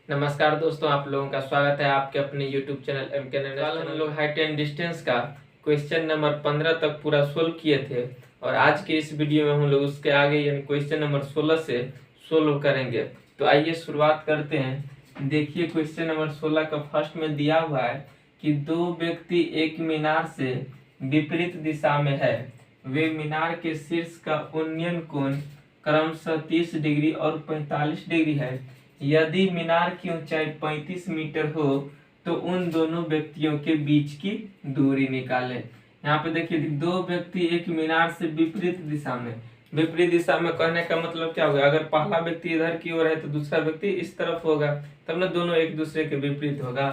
नमस्कार दोस्तों, आप लोगों का स्वागत है आपके अपने YouTube चैनल MK नरेश। कल हम लोग हाइट एंड डिस्टेंस का क्वेश्चन नंबर 15 तक पूरा सोल्व किए थे और आज के इस वीडियो में हम लोग उसके आगे यानी क्वेश्चन नंबर 16 से सोल्व करेंगे। तो आइए शुरुआत करते हैं। देखिए क्वेश्चन नंबर 16 का फर्स्ट में दिया हुआ है कि दो व्यक्ति एक मीनार से विपरीत दिशा में है। वे मीनार के शीर्ष का उन्नयन कोण क्रमशः 30 डिग्री और 45 डिग्री है। यदि मीनार की ऊंचाई 35 मीटर हो तो उन दोनों व्यक्तियों के बीच की दूरी निकालें। यहाँ पे देखिए दो व्यक्ति एक मीनार से विपरीत दिशा में कहने का मतलब क्या होगा? अगर पहला व्यक्ति इधर की ओर है तो दूसरा व्यक्ति इस तरफ होगा, तब ना दोनों एक दूसरे के विपरीत होगा।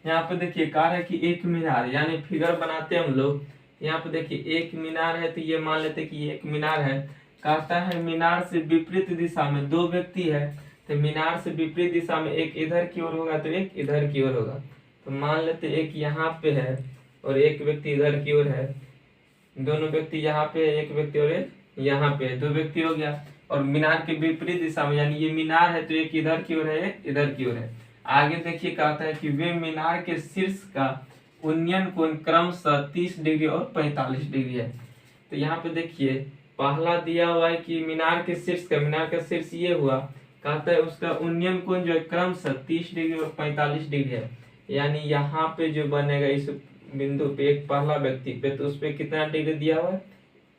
यहाँ पे देखिए कहा है कि एक मीनार यानी फिगर बनाते हम लोग। यहाँ पे देखिए एक मीनार है तो ये मान लेते कि ये एक मीनार है। कहता है मीनार से विपरीत दिशा में दो व्यक्ति है तो मीनार से विपरीत दिशा में एक इधर की ओर होगा तो एक इधर की ओर होगा। तो मान लेते एक यहाँ पे है और एक व्यक्ति इधर की ओर है। दोनों व्यक्ति यहाँ पे है, एक व्यक्ति और एक यहाँ पे है, दो व्यक्ति हो गया। और मीनार के विपरीत दिशा में यानी ये मीनार है तो एक इधर की ओर है एक इधर की ओर है। आगे देखिए कहता है कि वे मीनार के शीर्ष का उन्नयन कोण क्रमशः 30 डिग्री और 45 डिग्री है। तो यहाँ पे देखिए पहला दिया हुआ है कि मीनार के शीर्ष ये हुआ। कहता है उसका उन्नयन कोण जो है क्रमशः 30 डिग्री और 45 डिग्री है। यानी यहाँ पे जो बनेगा इस बिंदु पे एक पहला व्यक्ति पे तो उस पे कितना डिग्री दिया हुआ है?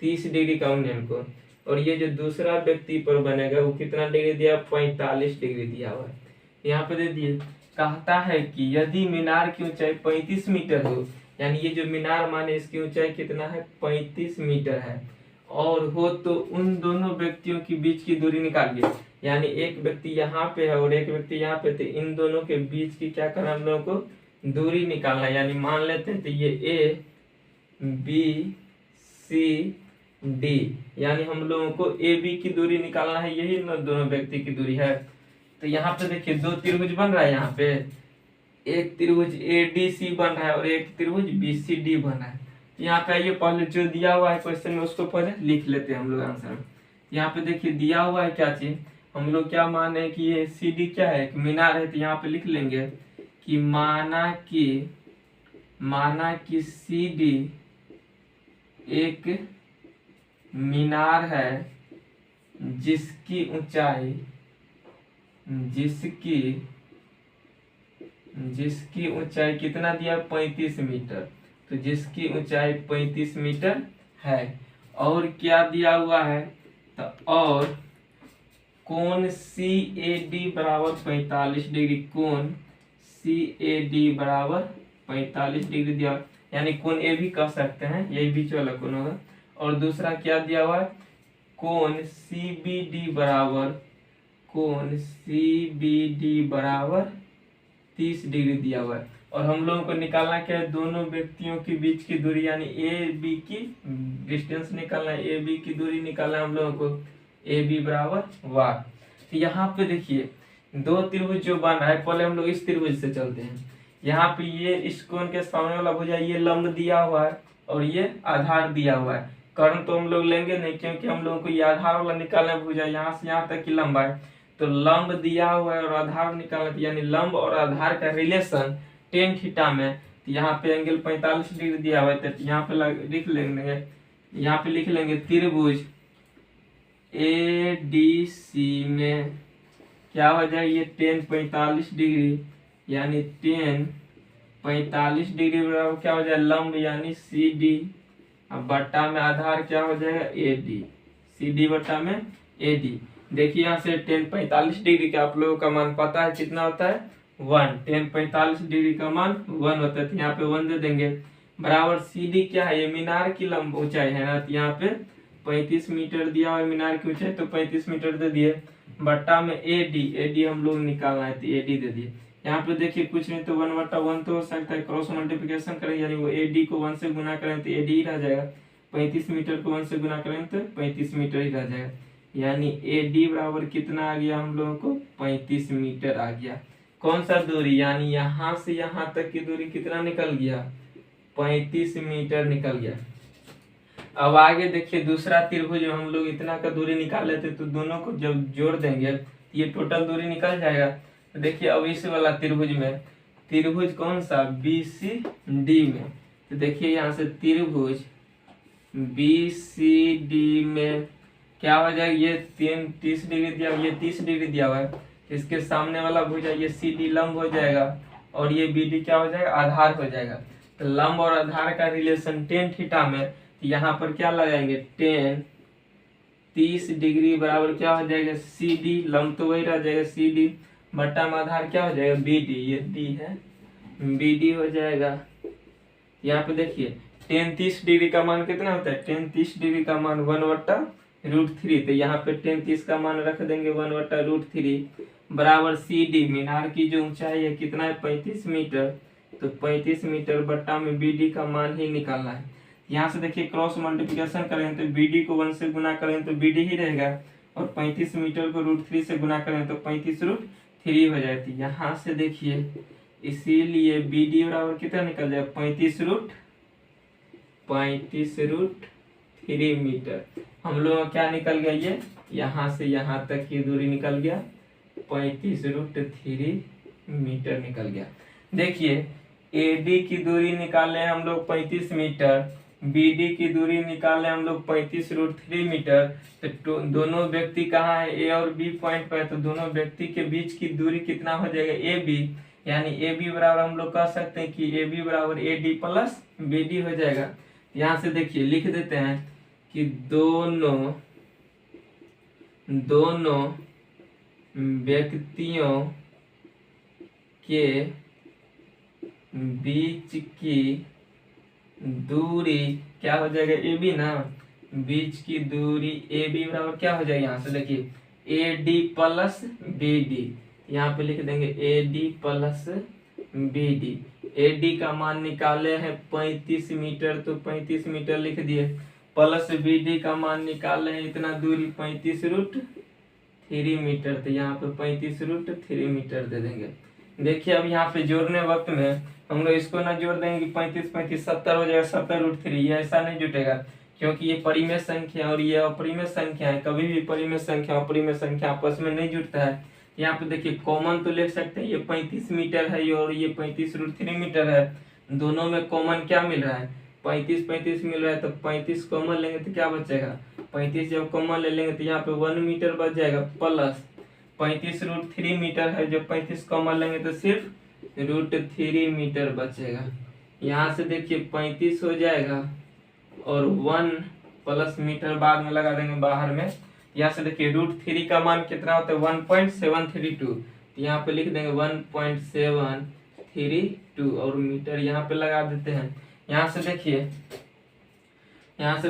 30 डिग्री का उन्नयन कोण। और ये जो दूसरा व्यक्ति पर बनेगा वो कितना डिग्री दिया? 45 डिग्री दिया हुआ है। यहाँ पे दे दिए कहता है कि यदि मीनार की ऊंचाई 35 मीटर हो, यानी ये जो मीनार माने इसकी ऊंचाई कितना है? 35 मीटर है और हो तो उन दोनों व्यक्तियों के बीच की दूरी निकालिए। यानी एक व्यक्ति यहाँ पे है और एक व्यक्ति यहाँ पे, तो इन दोनों के बीच की क्या करना हम लोगों को? दूरी निकालना। यानी मान लेते हैं तो ये ए बी सी डी, यानी हम लोगों को ए बी की दूरी निकालना है। यही दोनों व्यक्ति की दूरी है। तो यहाँ पे देखिए दो त्रिभुज बन रहा है। यहाँ पे एक त्रिभुज ए डी सी बन रहा है और एक त्रिभुज बी सी डी बन रहा है। यहाँ पे आइए पहले जो दिया हुआ है क्वेश्चन में उसको पहले लिख लेते हैं हम लोग आंसर। यहाँ पे देखिए दिया हुआ है क्या चीज, हम लोग क्या माने कि ये सी डी क्या है? एक मीनार है। तो यहाँ पे लिख लेंगे कि माना कि सी डी एक मीनार है जिसकी ऊंचाई कितना दिया? 35 मीटर। तो जिसकी ऊंचाई 35 मीटर है और क्या दिया हुआ है? तो और कोण सी ए डी बराबर 45 डिग्री, कोण सी ए डी बराबर 45 डिग्री दिया, यानी कोण ए भी कह सकते हैं, यही बीच वाला कोण होगा। और दूसरा क्या दिया हुआ है? कोण सी बी डी बराबर 30 डिग्री दिया हुआ है। और हम लोगों को निकालना क्या है? दोनों व्यक्तियों के बीच की दूरी यानी ए बी की डिस्टेंस निकालना है, ए बी की दूरी निकालना है हम लोगों को। ए बी बराबर वाट। तो यहाँ पे देखिए दो त्रिभुज जो बन रहा है, पहले हम लोग इस त्रिभुज से चलते हैं। यहाँ पे ये इस कोण के सामने वाला भुजा ये लंब दिया हुआ है और ये आधार दिया हुआ है। कर्ण तो हम लोग लेंगे नहीं क्योंकि हम लोगों को ये आधार वाला निकालना है। भुजा यहाँ से यहाँ तक की लंबा है तो लंब दिया हुआ है और आधार निकालना, यानी लंब और आधार का रिलेशन टेन थीटा में। तो यहाँ पे एंगल 45 डिग्री दिया हुआ है। तो यहाँ पे लिख लेंगे त्रिभुज ए डी सी में क्या हो जाए? ये टेन 45 डिग्री, यानी टेन 45 डिग्री बराबर क्या हो जाए? लंब यानी सी डी। अब बट्टा में आधार क्या हो जाएगा? A D. सी डी बट्टा में ए डी। देखिए यहाँ से टेन 45 डिग्री का आप लोगों का मान पता है कितना होता है? 1। टेन 45 डिग्री का मान 1 होता है। तो यहाँ पे 1 दे देंगे बराबर सी डी क्या है? ये मीनार की लंब ऊंचाई है ना। तो यहाँ पे 35 मीटर दिया हुआ मीनार की ऊंचाई, तो 35 मीटर दे दिए बट्टा में ए डी हम लोग निकालना है तो ए डी दे दिए। यहाँ पे देखिए कुछ नहीं तो 1/1 तो हो सकता है, क्रॉस मल्टीप्लिकेशन करें यानी वो ए डी को 1 से गुना करें तो ए डी ही रह जाएगा। 35 मीटर को 1 से गुना करें तो 35 मीटर ही रह जाएगा। यानी ए डी बराबर कितना आ गया हम लोगों को? 35 मीटर आ गया। कौन सा दूरी? यानी यहाँ से यहाँ तक की दूरी कितना निकल गया? 35 मीटर निकल गया। अब आगे देखिए दूसरा त्रिभुज हम लोग इतना का दूरी निकाल लेते तो दोनों को जब जोड़ देंगे ये टोटल दूरी निकल जाएगा। तो देखिए अब इस वाला त्रिभुज में, त्रिभुज कौन सा, BCD में, तो देखिए यहाँ से त्रिभुज BCD में क्या हो जाएगा, ये 30 डिग्री दिया, ये 30 डिग्री दिया हुआ है, इसके सामने वाला भुजा ये CD लंब हो जाएगा और ये BD क्या हो जाएगा, आधार हो जाएगा। तो लंब और आधार का रिलेशन tan थीटा में, तो यहाँ पर क्या लगाएंगे, tan 30 डिग्री बराबर क्या हो जाएगा, CD, लंब तो वही रह जाएगा CD, बट्टा में आधार क्या हो जाएगा, BD, ये D है, BD हो जाएगा। यहाँ पे देखिए tan 30 डिग्री का मान कितना होता है, tan 30 डिग्री का मान 1/√3, तो यहाँ पे tan 30 का मान रख देंगे 1/√3 बराबर CD, मीनार की जो ऊंचाई है कितना है, 35 मीटर, तो 35 मीटर बट्टा में BD का मान ही निकालना है। यहाँ से देखिए क्रॉस मल्टीप्लिकेशन करें तो BD को 1 से गुना करें तो BD ही रहेगा, और 35 मीटर को √3 से गुना करें तो 35√3 हो जाती है। यहाँ से देखिए इसीलिए BD बराबर कितना निकल जाए, 35√3 मीटर। हम लोग का क्या निकल गया, ये यहाँ से यहाँ तक की दूरी निकल गया, 35√3 मीटर निकल गया। देखिए AD की दूरी निकाले हम लोग 35 मीटर, BD की दूरी निकाले हम लोग 35√3 मीटर, तो दोनों व्यक्ति कहाँ है, A और B पॉइंट पर, तो दोनों व्यक्ति के बीच की दूरी कितना हो जाएगा, AB, यानी AB बराबर हम लोग कह सकते हैं कि AB बराबर AD प्लस BD हो जाएगा। यहाँ से देखिए लिख देते हैं कि दोनों व्यक्तियों के बीच की दूरी क्या हो जाएगा, AB ना, बीच की दूरी AB बराबर क्या हो जाएगा, यहाँ से देखिए AD प्लस BD, यहाँ पे लिख देंगे AD प्लस BD। AD का मान निकाले हैं 35 मीटर, तो 35 मीटर लिख दिए, प्लस BD का मान निकाले हैं इतना दूरी 35√3 मीटर, तो यहाँ पे 35√3 मीटर दे देंगे। देखिए अब यहाँ पे जोड़ने वक्त में हम लोग इसको ना जोड़ देंगे कि 35 70 हो जाएगा, 70√3, ये ऐसा नहीं जुटेगा क्योंकि ये परिमेय संख्या और ये अपरिमेय संख्या है, कभी भी परिमेय संख्या अपरिमेय संख्या आपस में नहीं जुड़ता है। यहाँ पे देखिए कॉमन तो ले सकते हैं, ये 35 मीटर है और ये 35√3 मीटर है, दोनों में कॉमन क्या मिल रहा है, 35 मिल रहा है, तो 35 कॉमन लेंगे तो क्या बचेगा, 35 जब कॉमन ले लेंगे तो यहाँ पे 1 मीटर बच जाएगा, प्लस 35√3 मीटर है, जब 35 कॉमन लेंगे तो सिर्फ √3 मीटर बचेगा। यहाँ से देखिए 35 हो जाएगा और 1 प्लस मीटर बाद में लगा देंगे बाहर में। यहाँ से देखिए √3 का मान कितना होता है, 1.732, तो यहाँ पे लिख देंगे 1.732 और मीटर यहाँ पे लगा देते हैं। यहाँ से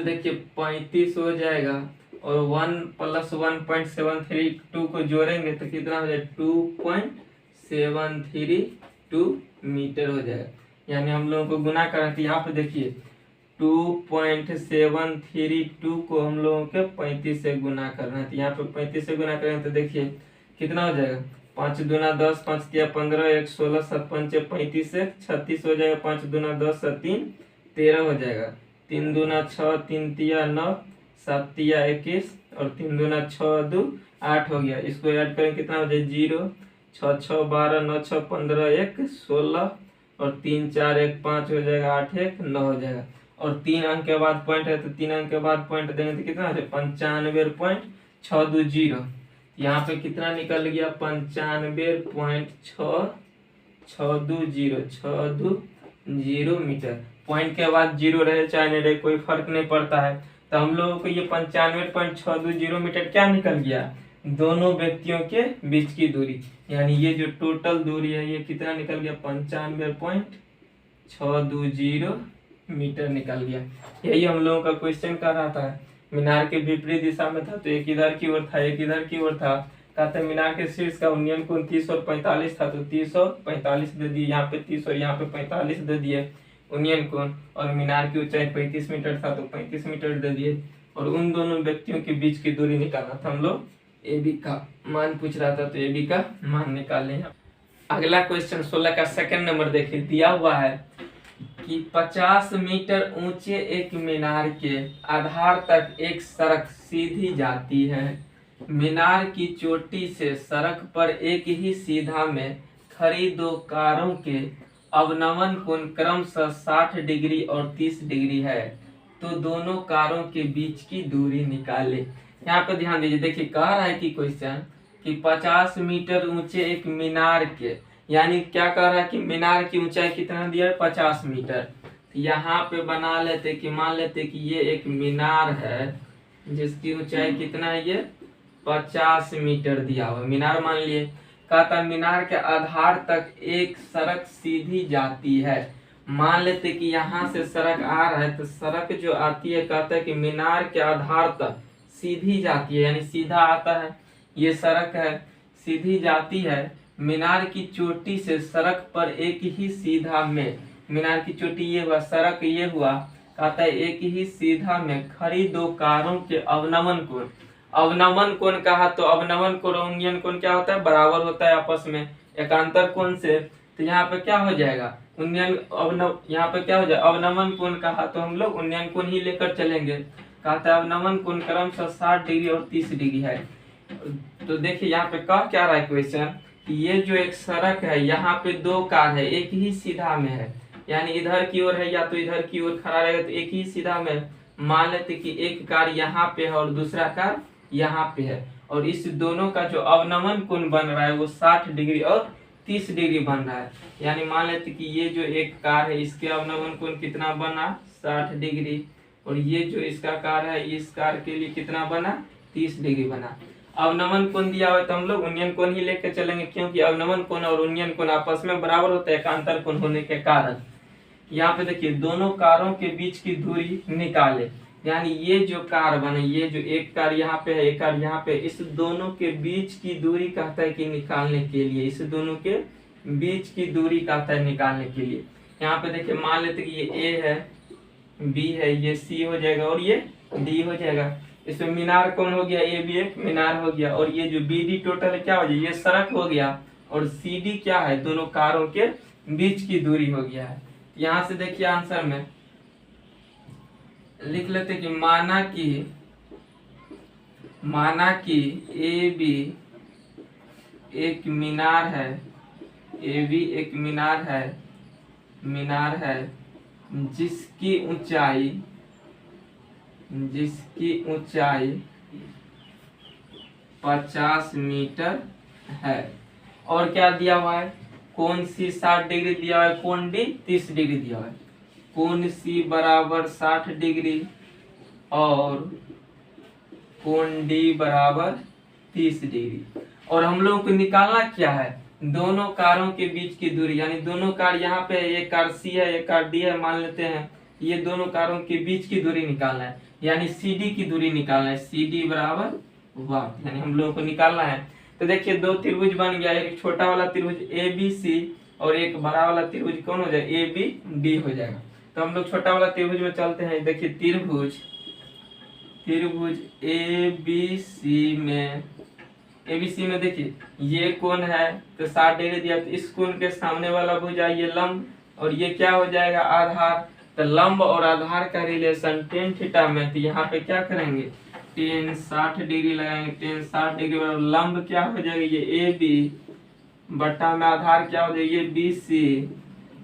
देखिए 35 हो जाएगा और 1 प्लस 1.732 को जोड़ेंगे तो कितना हो जाएगा, 2.732 मीटर हो जाएगा। यानी हम लोगों को गुना करें तो यहाँ पे देखिए 2.732 को हम लोगों के 35 से गुना करना है, तो यहाँ पे 35 से गुना करें तो देखिए कितना हो जाएगा, 5 दूना 10, 5 तिया 15, 1 16, 7 पंचे 35, 36 हो जाएगा, 5 दूना 10, 3 13 हो जाएगा, 3 दूना 6, 3 तिया 9, 7 तिया 21 और 3 दूना 6 2 8 हो गया। इसको ऐड करें कितना हो जाए, 0 6 6 12, 9 6 15, 1 16 और 3 4 1 5 हो जाएगा, 8 1 9 हो जाएगा। और 3 अंक के बाद पॉइंट है तो 3 अंक के बाद पॉइंट देंगे तो कितना हो जाए, 95.620। यहाँ पे कितना निकल गया, 95.620 मीटर। पॉइंट के बाद 0 रहे चाहे नहीं रहे कोई फर्क नहीं पड़ता है। तो हम लोगों को ये 95.620 मीटर क्या निकल गया, दोनों व्यक्तियों के बीच की दूरी, यानी ये जो टोटल दूरी है ये कितना निकल गया, 95.620 मीटर निकल गया। यही हम लोगों का क्वेश्चन कर रहा था। मीनार के विपरीत दिशा में था तो एक इधर की ओर था एक इधर की ओर था। कहते मीनार के शीर्ष का उन्नयन कोण 30 और 45 था तो 30 और 45 दे दिए, यहाँ पे 30 और यहाँ पे 45 दे दिए उन्नयन कोण। और मीनार की ऊंचाई 35 मीटर था तो 35 मीटर दे दिए। और उन दोनों व्यक्तियों के बीच की दूरी निकालना था हम लोग, AB का मान पूछ रहा था तो AB का मान निकाले हैं। अगला क्वेश्चन 16 का सेकंड नंबर देखिए, दिया हुआ है कि 50 मीटर ऊंचे एक मीनार के आधार तक एक सड़क सीधी जाती है। मीनार की चोटी से सड़क पर एक ही सीधा में खड़ी दो कारों के अवनमन कोण क्रमशः 60 डिग्री और 30 डिग्री है, तो दोनों कारों के बीच की दूरी निकाले। यहाँ पे ध्यान दीजिए, देखिए कह रहा है कि क्वेश्चन कि 50 मीटर ऊंचे एक मीनार के, यानी क्या कह रहा है कि मीनार की ऊंचाई कितना दिया है, 50 मीटर। यहाँ पे बना लेते कि मान लेते कि ये एक मीनार है जिसकी ऊंचाई कितना है, ये 50 मीटर दिया हुआ मीनार मान लिए। कहता मीनार के आधार तक एक सड़क सीधी जाती है। मान लेते कि यहाँ से सड़क आ रहा है, तो सड़क जो आती है कहता है कि मीनार के आधार तक सीधी जाती है, यानी सीधा आता है, ये सड़क है, सीधी जाती है। मीनार की चोटी से सड़क पर एक ही सीधा में, मीनार की चोटी ये हुआ, सड़क ये हुआ, कहता है एक ही सीधा में खड़ी दो कारों के अवनमन कोण। अवनमन कोण कहा तो अवनमन कोण और उन्नयन कोण क्या होता है, बराबर होता है आपस में एकांतर कोण से। तो यहाँ पे क्या हो जाएगा, उन्नयन यहाँ पे क्या हो जाएगा, अवनमन कोण कहा तो हम लोग उन्नयन कोण ही लेकर चलेंगे। कहता है अवनमन कोण क्रमशः 60 डिग्री और 30 डिग्री है। तो देखिए यहाँ पे कह क्या रहा है क्वेश्चन, ये जो एक सड़क है यहाँ पे दो कार है, एक ही सीधा में है, यानी इधर की ओर है या तो इधर की ओर खड़ा रहेगा, तो एक ही सीधा में मान लेते कि एक कार यहाँ पे है और दूसरा कार यहाँ पे है, और इस दोनों का जो अवनमन कोण बन रहा है वो 60 डिग्री और 30 डिग्री बन रहा है। यानी मान लेते कि ये जो एक कार है इसके अवनमन कोण कितना बना, 60 डिग्री, और ये जो इसका कार है इस कार के लिए कितना बना, 30 डिग्री बना। अवनमन कोण दिया हुआ तो हम लोग उन्नयन कोण ही लेकर चलेंगे, क्योंकि अवनमन कोण और उन्नयन कोण आपस में बराबर होते हैं एकांतर कोण होने के कारण। यहाँ पे देखिए दोनों कारों के बीच की दूरी निकाले, यानी ये जो कार बने, ये जो एक कार यहाँ पे है एक कार यहाँ पे, इस दोनों के बीच की दूरी कहता है कि निकालने के लिए, इस दोनों के बीच की दूरी कहता है निकालने के लिए। यहाँ पे देखिए मान लेते कि ये ए है, बी है, ये सी हो जाएगा और ये डी हो जाएगा। इसमें मीनार कौन हो गया, ए बी एक मीनार हो गया, और ये जो बी डी टोटल क्या हो गया, ये सड़क हो गया, और सी डी क्या है, दोनों कारों के बीच की दूरी हो गया है। यहाँ से देखिए आंसर में लिख लेते कि माना कि ए बी एक मीनार है, ए बी एक मीनार है जिसकी ऊंचाई 50 मीटर है, और क्या दिया हुआ है, कोण सी 60 डिग्री दिया हुआ है, कोण डी 30 डिग्री दिया हुआ है। कोण सी बराबर 60 डिग्री और कोण डी बराबर 30 डिग्री, और हम लोगों को निकालना क्या है, दोनों कारों के बीच की दूरी, यानी दोनों कार यहाँ पे एक कार सी है एक कार डी है मान लेते हैं, ये दोनों कारों के बीच की दूरी निकालना है, यानी सी डी की दूरी निकालना है, सी डी बराबर 1, यानी हम लोगों को निकालना है। तो देखिए दो त्रिभुज बन गया, एक छोटा वाला त्रिभुज ए बी सी और एक बड़ा वाला त्रिभुज कौन हो जाएगा, ए बी डी हो जाएगा। तो हम लोग छोटा वाला त्रिभुज में चलते हैं। देखिए त्रिभुज ए बी सी में देखिए ये कोण है तो 60 डिग्री दिया, तो इस कोण के सामने वाला भुजा ये लंब, और ये क्या हो जाएगा, आधार। तो लंब और आधार का रिलेशन टेन थीटा में, तो यहाँ पे क्या करेंगे, टेन 60 डिग्री लगाएंगे, टेन 60 डिग्री और लंब क्या हो जाएगा, ये ए बी बटा में आधार क्या हो जाएगा, ये बी सी।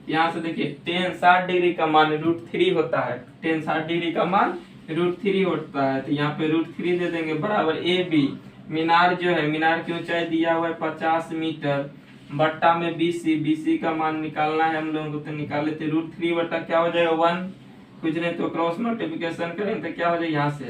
यहाँ से देखिए टेन 60 डिग्री का मान √3 होता है, टेन 60 डिग्री का मान √3 होता है, तो यहाँ पे √3 दे देंगे बराबर ए बी। मीनार जो है, मीनार की ऊंचाई दिया हुआ है 50 मीटर बट्टा में BC का मान निकालना है हम लोगों को, तो निकाल लेते √3 बट्टा क्या हो जाएगा 1, कुछ नहीं तो क्रॉस मल्टीप्लिकेशन करें तो क्या हो जाएगा, यहाँ से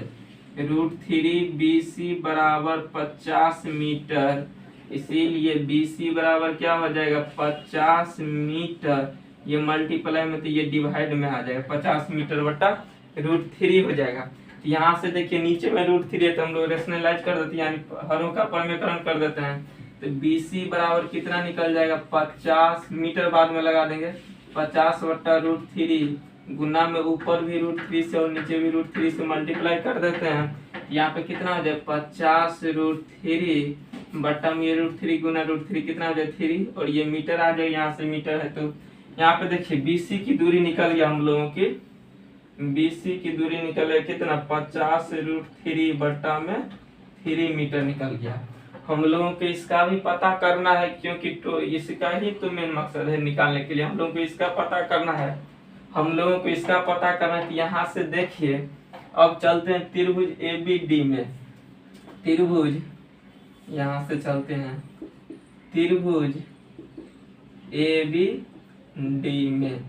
√3 BC बराबर 50 मीटर, इसीलिए BC बराबर क्या हो जाएगा 50 मीटर, ये मल्टीप्लाई में तो ये डिवाइड में आ जाएगा, 50 मीटर बट्टा √3 हो जाएगा। यहाँ से देखिए नीचे में √3 है तो हम लोग रेशनलाइज कर देते हैं, यानी हरों का परमीकरण कर देते हैं, तो BC बराबर कितना निकल जाएगा 50 मीटर, बाद में लगा देंगे 50 बट्टा √3 गुना में ऊपर भी √3 से और नीचे भी √3 से मल्टीप्लाई कर देते हैं। यहाँ पे कितना हो जाए 50 √3 बट्टा में ये √3 गुना √3 कितना हो जाए 3, और ये मीटर आ जाए, यहाँ से मीटर है तो यहाँ पे देखिए BC की दूरी निकल गया हम लोगों की, BC की दूरी निकल गया कितना 50 √3 बट्टा में 3 मीटर निकल गया। हम लोगों को इसका भी पता करना है, क्योंकि तो इसका ही तो मेन मकसद है निकालने के लिए। हम लोगों को इसका पता करना है, तो यहाँ से देखिए, अब चलते हैं त्रिभुज ABD में। त्रिभुज, यहाँ से चलते हैं त्रिभुज ABD में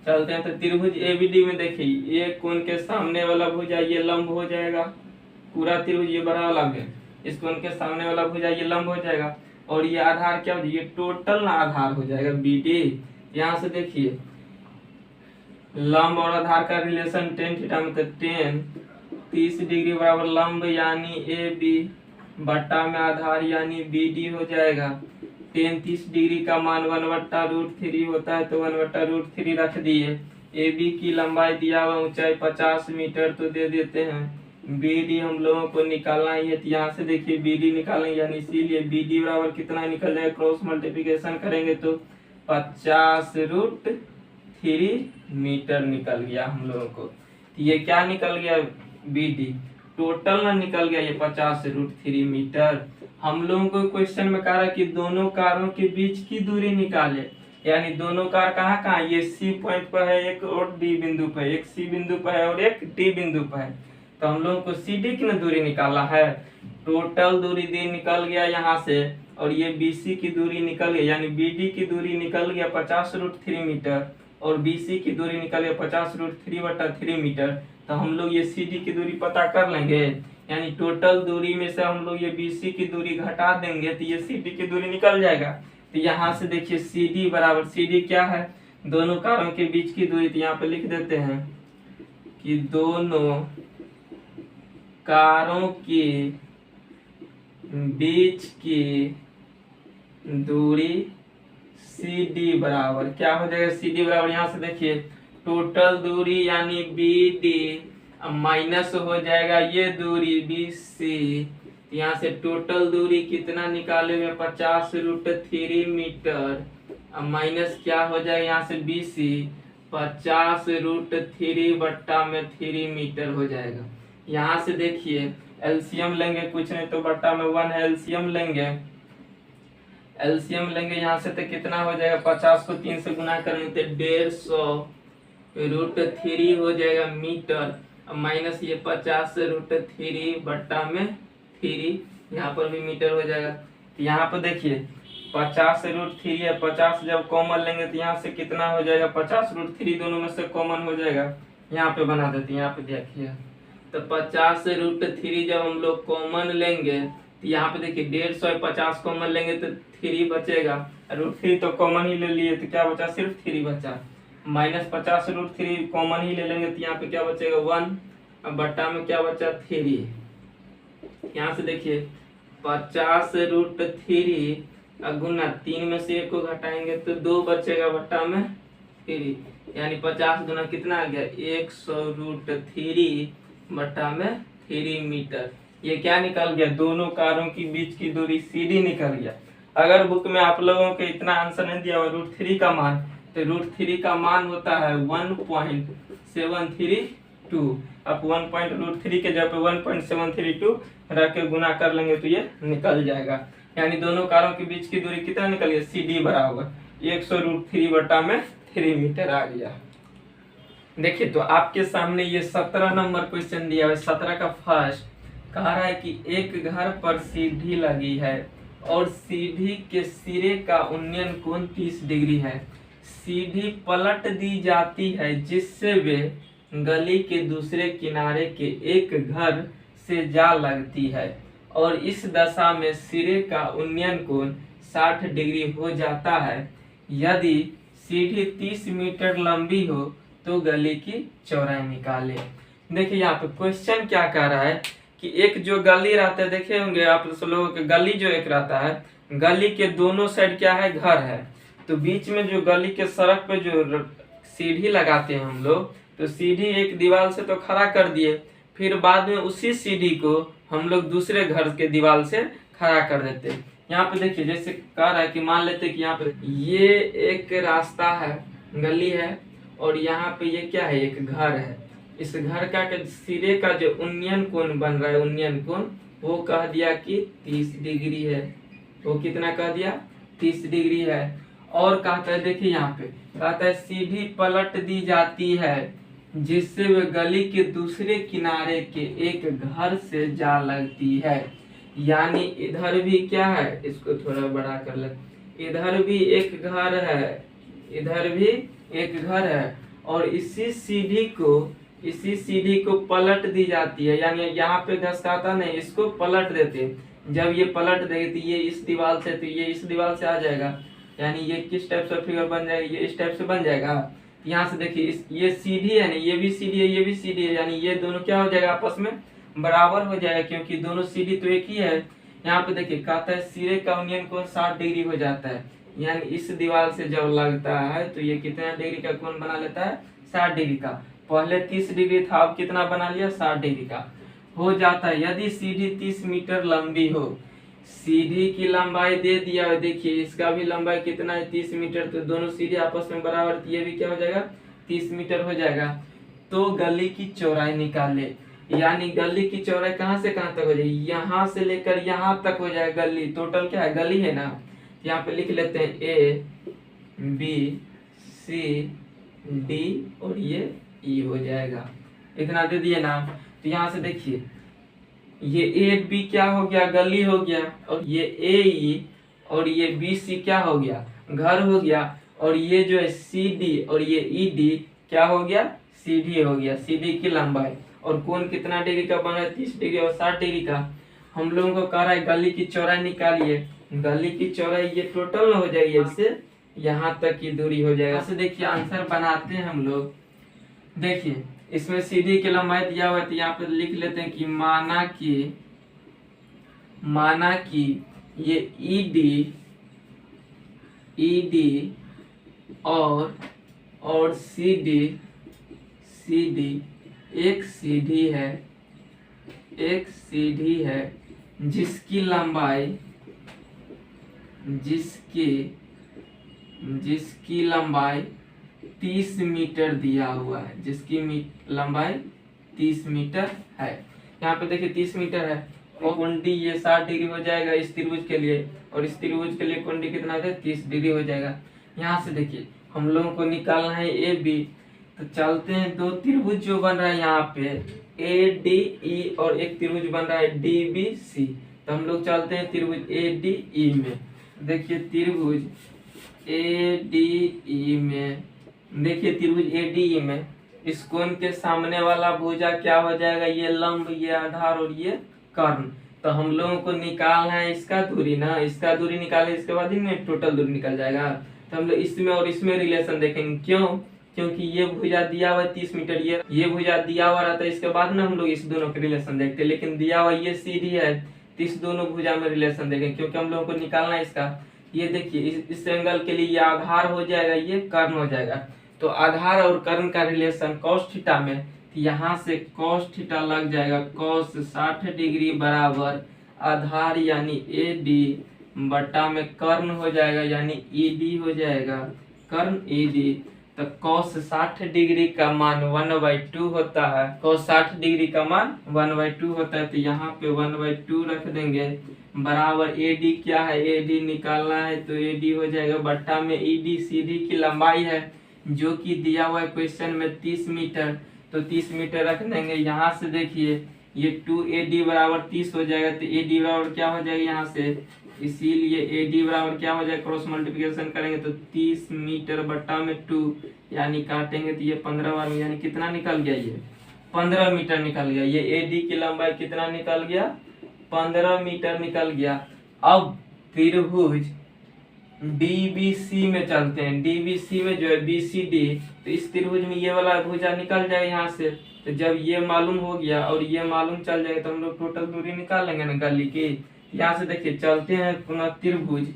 चलते हैं। तो त्रिभुज ABD में देखिए, ये कोण के सामने वाला भुजा ये लंब हो जाएगा, पूरा त्रिभुज ये बड़ा वाला में, इस कोण के सामने वाला भुजा ये लंब हो जाएगा, और ये आधार क्या हो जाएगा, ये टोटल ना आधार हो जाएगा BD। यहाँ से देखिए लंब और आधार का रिलेशन tan थीटा में, तो tan 30 डिग्री बराबर लंब यानी AB बट्टा में आधार यानी BD हो जाएगा। tan 30 डिग्री का मान 1/√3 होता है, तो 1/√3 रख दिए। AB की लंबाई दिया हुआ, ऊंचाई 50 मीटर, तो दे देते हैं। BD हम लोगों को निकालना ही है, तो यहाँ से देखिए BD निकालेंगे, यानी इसीलिए BD बराबर कितना निकल जाएगा, क्रॉस मल्टीप्लिकेशन करेंगे तो 50√3 मीटर निकल गया हम लोगों को। तो ये क्या निकल गया, BD टोटल ना निकल गया ये 50√3 मीटर। हम लोगों को क्वेश्चन में कहा कि दोनों कारों के बीच की दूरी निकाले, यानी दोनों कार कहाँ कहाँ, ये C पॉइंट पर है एक, और D बिंदु पर, एक C बिंदु पर है और एक D बिंदु पर है। तो हम लोगों को CD की दूरी निकालना है। टोटल दूरी D निकल गया यहाँ से, और ये BC की दूरी निकल गई, यानी BD की दूरी निकल गया 50√3 मीटर, और BC की दूरी निकल गया 50√3/3 मीटर। तो हम लोग ये CD की दूरी पता कर लेंगे, यानी टोटल दूरी में से हम लोग ये BC की दूरी घटा देंगे, तो ये CD की दूरी निकल जाएगा। तो यहाँ से देखिए CD बराबर, CD क्या है, दोनों कारों के बीच की दूरी। तो यहाँ पे लिख देते हैं कि दोनों कारों के बीच की दूरी CD बराबर क्या हो जाएगा, CD बराबर यहाँ से देखिए टोटल दूरी यानी BD माइनस हो जाएगा ये दूरी BC। यहाँ से टोटल दूरी कितना निकाले हुए 50√3 मीटर, माइनस क्या हो जाएगा यहाँ से BC 50√3/3 मीटर हो जाएगा। यहाँ से देखिए एलसीएम लेंगे, कुछ नहीं तो बट्टा में 1 है, एलसीएम लेंगे यहाँ से तो कितना हो जाएगा, 50 को 3 से गुना करेंगे तो 150√3 हो जाएगा मीटर, माइनस ये 50√3/3, यहाँ पर भी मीटर हो जाएगा। तो यहाँ पर देखिए 50√3 है, 50 जब कॉमन लेंगे तो यहाँ से कितना हो जाएगा, 50√3 दोनों में से कॉमन हो जाएगा। यहाँ पे बना देते हैं, यहाँ पे देखिए तो 50√3 जब हम लोग कॉमन लेंगे तो यहाँ पे देखिए 150 50 कॉमन लेंगे तो 3 बचेगा, √3 तो कॉमन ही ले लिए तो क्या बचा, सिर्फ 3 बचा। माइनस 50√3 कॉमन ही ले लेंगे तो यहाँ पे क्या बचेगा 1, अब बट्टा में क्या बचा 3। यहाँ से देखिए 50√3 गुना 3 में से 1 को घटाएंगे तो 2 बचेगा, बट्टा में 3, यानी 50 गुना कितना आ गया 100√3/3 मीटर। ये क्या निकल गया, दोनों कारों के बीच की दूरी CD निकल गया। अगर बुक में आप लोगों को इतना आंसर नहीं दिया हुआ √3 का मान, तो √3 का मान होता है 1.732। अब 1.√3 के जगह पे 1.732 रख के गुना कर लेंगे तो ये निकल जाएगा। यानी दोनों कारों के बीच की दूरी कितना निकल गया, CD बराबर 100√3/3 मीटर आ गया। देखिए तो आपके सामने ये 17 नंबर क्वेश्चन दिया है। 17 का फर्स्ट कह रहा है कि एक घर पर सीढ़ी लगी है और सीढ़ी के सिरे का उन्नयन कोण 30 डिग्री है। सीढ़ी पलट दी जाती है जिससे वे गली के दूसरे किनारे के एक घर से जा लगती है, और इस दशा में सिरे का उन्नयन कोण 60 डिग्री हो जाता है। यदि सीढ़ी 30 मीटर लंबी हो तो गली की चौड़ाई निकाले। देखिए यहाँ पे क्वेश्चन क्या कह रहा है कि एक जो गली रहता है, देखे होंगे आप लोगों के, गली जो एक रहता है, गली के दोनों साइड क्या है, घर है। तो बीच में जो गली के सड़क पे जो सीढ़ी लगाते हैं हम लोग, तो सीढ़ी एक दीवार से तो खड़ा कर दिए, फिर बाद में उसी सीढ़ी को हम लोग दूसरे घर के दीवार से खड़ा कर देते हैं। यहाँ पे देखिए जैसे कह रहा है कि मान लेते हैं कि यहाँ पे ये एक रास्ता है, गली है, और यहाँ पे ये क्या है, एक घर है। इस घर का सिरे का जो उन्नयन कोण बन रहा है, उन्नयन कोण वो कह दिया कि 30 डिग्री है। वो कितना कह दिया? 30 डिग्री है। और कहता है, देखिए यहाँ पे कहता है सीढ़ी पलट दी जाती है जिससे वे गली के दूसरे किनारे के एक घर से जा लगती है। यानी इधर भी क्या है, इसको थोड़ा बड़ा कर ले, इधर भी एक घर है, इधर भी एक घर है, और इसी सीढ़ी को पलट दी जाती है। यानी यहाँ पे घसकाता नहीं, इसको पलट देते। जब ये पलट देगी तो ये इस दीवार से, तो ये इस दीवार से आ जाएगा। यानी ये किस टाइप से फिगर बन जाएगा, ये इस टाइप से बन जाएगा। यहाँ से देखिए, ये सीढ़ी है ना, ये भी सीढ़ी है, ये भी सीढ़ी है, यानी ये दोनों क्या हो जाएगा, आपस में बराबर हो जाएगा, क्योंकि दोनों सीढ़ी तो एक ही है। यहाँ पे देखिए कहता है सिरे का यूनियन कोण 60 डिग्री हो जाता है। यानी इस दीवार से जब लगता है तो ये कितना डिग्री का कोण बना लेता है, 60 डिग्री का। पहले 30 डिग्री था, अब कितना बना लिया, 60 डिग्री का हो जाता है। यदि सीढ़ी 30 मीटर लंबी हो, सीढ़ी की लंबाई दे दिया है, देखिए इसका भी लंबाई कितना है, 30 मीटर, तो दोनों सीढ़ी आपस में बराबर, तो ये भी क्या हो जाएगा, 30 मीटर हो जाएगा। तो गली की चौड़ाई निकाले। यानी गली की चौड़ाई कहाँ से कहाँ तक हो जाएगी, यहाँ से लेकर यहाँ तक हो जाएगा गली। टोटल क्या है, गली है ना। यहाँ पे लिख लेते हैं A B C D और ये E हो जाएगा। इतना दे दिए ना। तो यहाँ से देखिए ये A B क्या हो गया, गली हो गया, और ये A E और ये B C क्या हो गया, घर हो गया, और ये जो है C D और ये E D क्या हो गया, सीढ़ी हो गया। सीढ़ी की लंबाई और कोण कितना डिग्री का बन रहा है, 30 डिग्री और 60 डिग्री का। हम लोगों को कह रहा है गली की चौड़ाई निकालिए। गली की चौड़ाई ये टोटल हो जाएगी, इससे यहाँ तक की दूरी हो जाएगा। ऐसे देखिए आंसर बनाते हैं हम लोग। देखिए इसमें सीढ़ी की लंबाई दिया हुआ है, तो यहाँ पे लिख लेते हैं कि माना कि ये ईडी और सीडी एक सीढ़ी है जिसकी लंबाई 30 मीटर दिया हुआ है, जिसकी लंबाई 30 मीटर है। यहाँ पे देखिए 30 मीटर है, और कुंडी ये 60 डिग्री हो जाएगा इस त्रिभुज के लिए, और इस त्रिभुज के लिए कुंडी कितना है, 30 डिग्री हो जाएगा। यहाँ से देखिए हम लोगों को निकालना है ए बी। तो चलते हैं, दो त्रिभुज जो बन रहा है यहाँ पे ADE और एक त्रिभुज बन रहा है DBC। तो हम लोग चलते हैं त्रिभुज ADE में। देखिए त्रिभुज ADE में, देखिए त्रिभुज ADE में इस कोण के सामने वाला भुजा क्या हो जाएगा, ये लंब, ये आधार और ये कर्ण। तो हम लोगों को निकालना है इसका दूरी ना, इसका दूरी निकाले, इसके बाद ही टोटल दूरी निकल जाएगा। तो हम लोग इसमें और इसमें रिलेशन देखेंगे। क्यों? क्योंकि ये भुजा दिया हुआ 30 मीटर, ये भुजा दिया हुआ रहता है, इसके बाद ना हम लोग इस दोनों के रिलेशन देखते हैं। लेकिन दिया हुआ ये सीढ़ी है, तो इस दोनों भुजा में रिलेशन देखेंगे, क्योंकि हम लोगों को निकालना है इसका। ये देखिए इस एंगल के लिए ये आधार हो जाएगा, ये कर्ण हो जाएगा। तो आधार और कर्ण का रिलेशन cos थीटा में, यहाँ से cos थीटा लग जाएगा, cos 60 डिग्री बराबर आधार यानी AD बटा में कर्ण हो जाएगा यानी ED हो जाएगा, कर्ण ED। तो cos 60 डिग्री का मान 1/2 होता है, cos 60 डिग्री का मान 1/2 होता है। तो यहाँ पे 1/2 रख देंगे बराबर AD क्या है, AD निकालना है तो AD हो जाएगा बट्टा में ED सीधी की लंबाई है जो कि दिया हुआ है क्वेश्चन में 30 मीटर। तो 30 मीटर रख देंगे। यहाँ से देखिए ये 2AD बराबर 30 हो जाएगा, तो AD बराबर क्या हो जाएगा यहाँ से, इसीलिए AD बराबर क्या हो जाएगा, क्रॉस मल्टीप्लिकेशन करेंगे तो 30 मीटर बट्टा में 2 यानी काटेंगे तो ये 15 बार में, यानी कितना निकल गया, ये 15 मीटर निकल गया। ये AD की लंबाई कितना निकल गया, 15 मीटर निकल गया। अब त्रिभुज DBC में चलते हैं। DBC में जो है BCD, तो इस त्रिभुज में ये वाला भुजा निकल जाएगा यहाँ से। तो जब ये मालूम हो गया और ये मालूम चल जाएगा तो हम लोग टोटल दूरी निकाल लेंगे ना गली की। यहाँ से देखिए चलते हैं पुनः त्रिभुज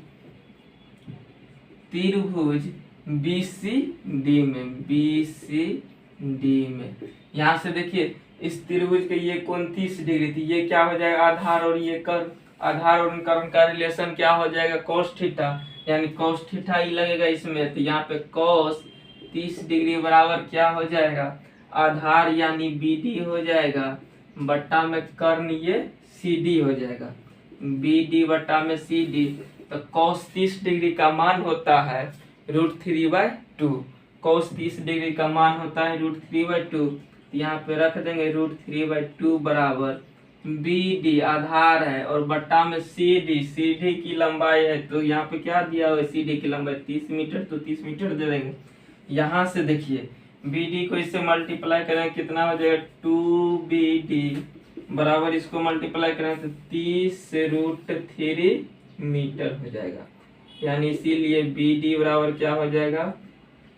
BCD में। यहाँ से देखिए इस त्रिभुज के ये कोण 30 डिग्री थी, ये क्या हो जाएगा आधार और ये कर्ण, आधार और कर्ण का रिलेशन क्या हो जाएगा cos थीटा, यानी cos थीटा ही लगेगा इसमें। तो यहाँ पे cos 30 डिग्री बराबर क्या हो जाएगा, आधार यानी BD हो जाएगा बट्टा में कर्ण ये सी डी हो जाएगा, बी डी बटा में सी डी। तो cos 30 डिग्री का मान होता है √3/2। cos 30 डिग्री का मान होता है √3/2। यहाँ पे रख देंगे √3/2 बराबर बी डी आधार है और बट्टा में सी डी की लंबाई है। तो यहाँ पे क्या दिया हुआ है, सी डी की लंबाई 30 मीटर, तो 30 मीटर दे देंगे। यहाँ से देखिए बी डी को इससे मल्टीप्लाई करें कितना हो जाएगा, 2BD बराबर इसको मल्टीप्लाई करें तो 30√3 मीटर हो जाएगा। यानी इसीलिए बी डी बराबर क्या हो जाएगा,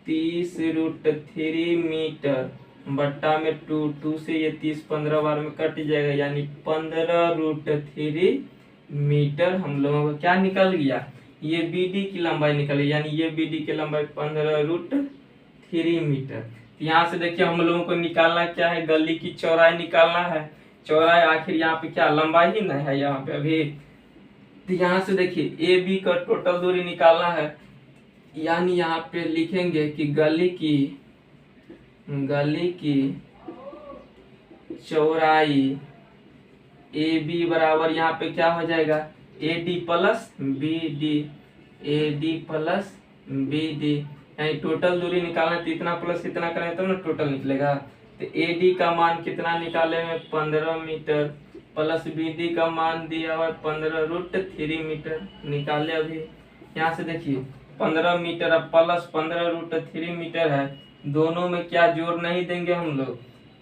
30√3 मीटर बट्टा में 2 से ये 30 15 बार में कट जाएगा, यानी 15√3 मीटर हम लोगों को क्या निकल गया, ये बी डी की लंबाई निकली। यानी ये बी डी की लंबाई 15√3 मीटर। यहाँ से देखिए हम लोगों को निकालना क्या है, गली की चौड़ाई निकालना है। चौड़ाई आखिर यहाँ पे क्या लंबाई ही नहीं है यहाँ पे अभी। तो यहाँ से देखिए ए बी का टोटल दूरी निकालना है। यानी यहाँ पे लिखेंगे कि गली की चौड़ाई ए बी बराबर यहाँ पे क्या हो जाएगा, A D plus B D, A D plus B D. यानी टोटल दूरी निकालना है तो इतना प्लस इतना करें तो ना टोटल निकलेगा। तो ए डी का मान कितना निकाले हैं, 15 मीटर, प्लस बी डी का मान दिया हुआ 15√3 मीटर निकाले अभी। यहाँ से देखिए 15 मीटर अब प्लस 15√3 मीटर है, दोनों में क्या जोड़ नहीं देंगे हम लोग,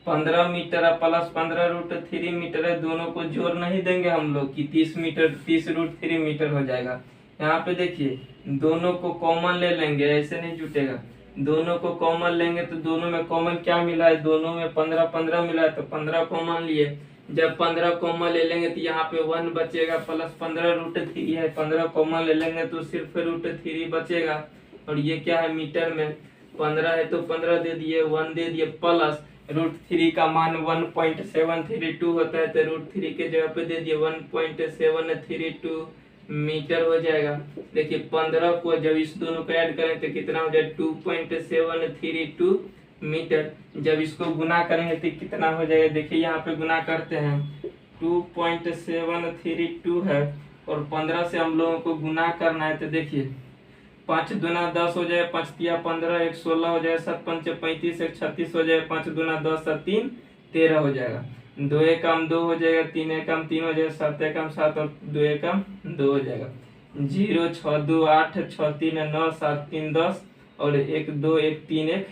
15 मीटर अब प्लस 15√3 मीटर है, दोनों को जोड़ नहीं देंगे हम लोग कि 30 मीटर 30√3 मीटर हो जाएगा। यहाँ पे देखिए दोनों को कॉमन ले लेंगे, ऐसे नहीं जुटेगा, दोनों को कॉमन लेंगे तो दोनों में कॉमन क्या मिला है, दोनों में 15 मिला है तो 15 कॉमन लिए। जब 15 कॉमन ले लेंगे तो यहाँ पे 1 बचेगा, प्लस 15√3 है, 15 कॉमन ले लेंगे तो सिर्फ √3 बचेगा। और ये क्या है, मीटर में 15 है तो 15 दे दिए, 1 दे दिए, प्लस √3 का मान 1.732 होता है तो √3 के जगह पे दे दिए 1.732 मीटर हो जाएगा। देखिए 15 को जब इस दोनों को ऐड करें तो कितना हो जाएगा, 2.732 मीटर। जब इसको गुना करेंगे तो कितना हो जाएगा, देखिए यहाँ पे गुना करते हैं, 2.732 है और 15 से हम लोगों को गुना करना है। तो देखिए 5 दूना 10 हो जाए, 5 तिया 15, 1 16 हो जाए, 7 पंचे 35, 1 36 हो जाए, 5 दूना 10 और 3 13 हो जाएगा, 2 एकम 2 हो जाएगा, 3 एकम 3 हो जाएगा, 7 एकम 7 और 2 एकम 2 हो जाएगा। 0 6 2 8 6 3 9 7 3 10 और 1 2 1 3 1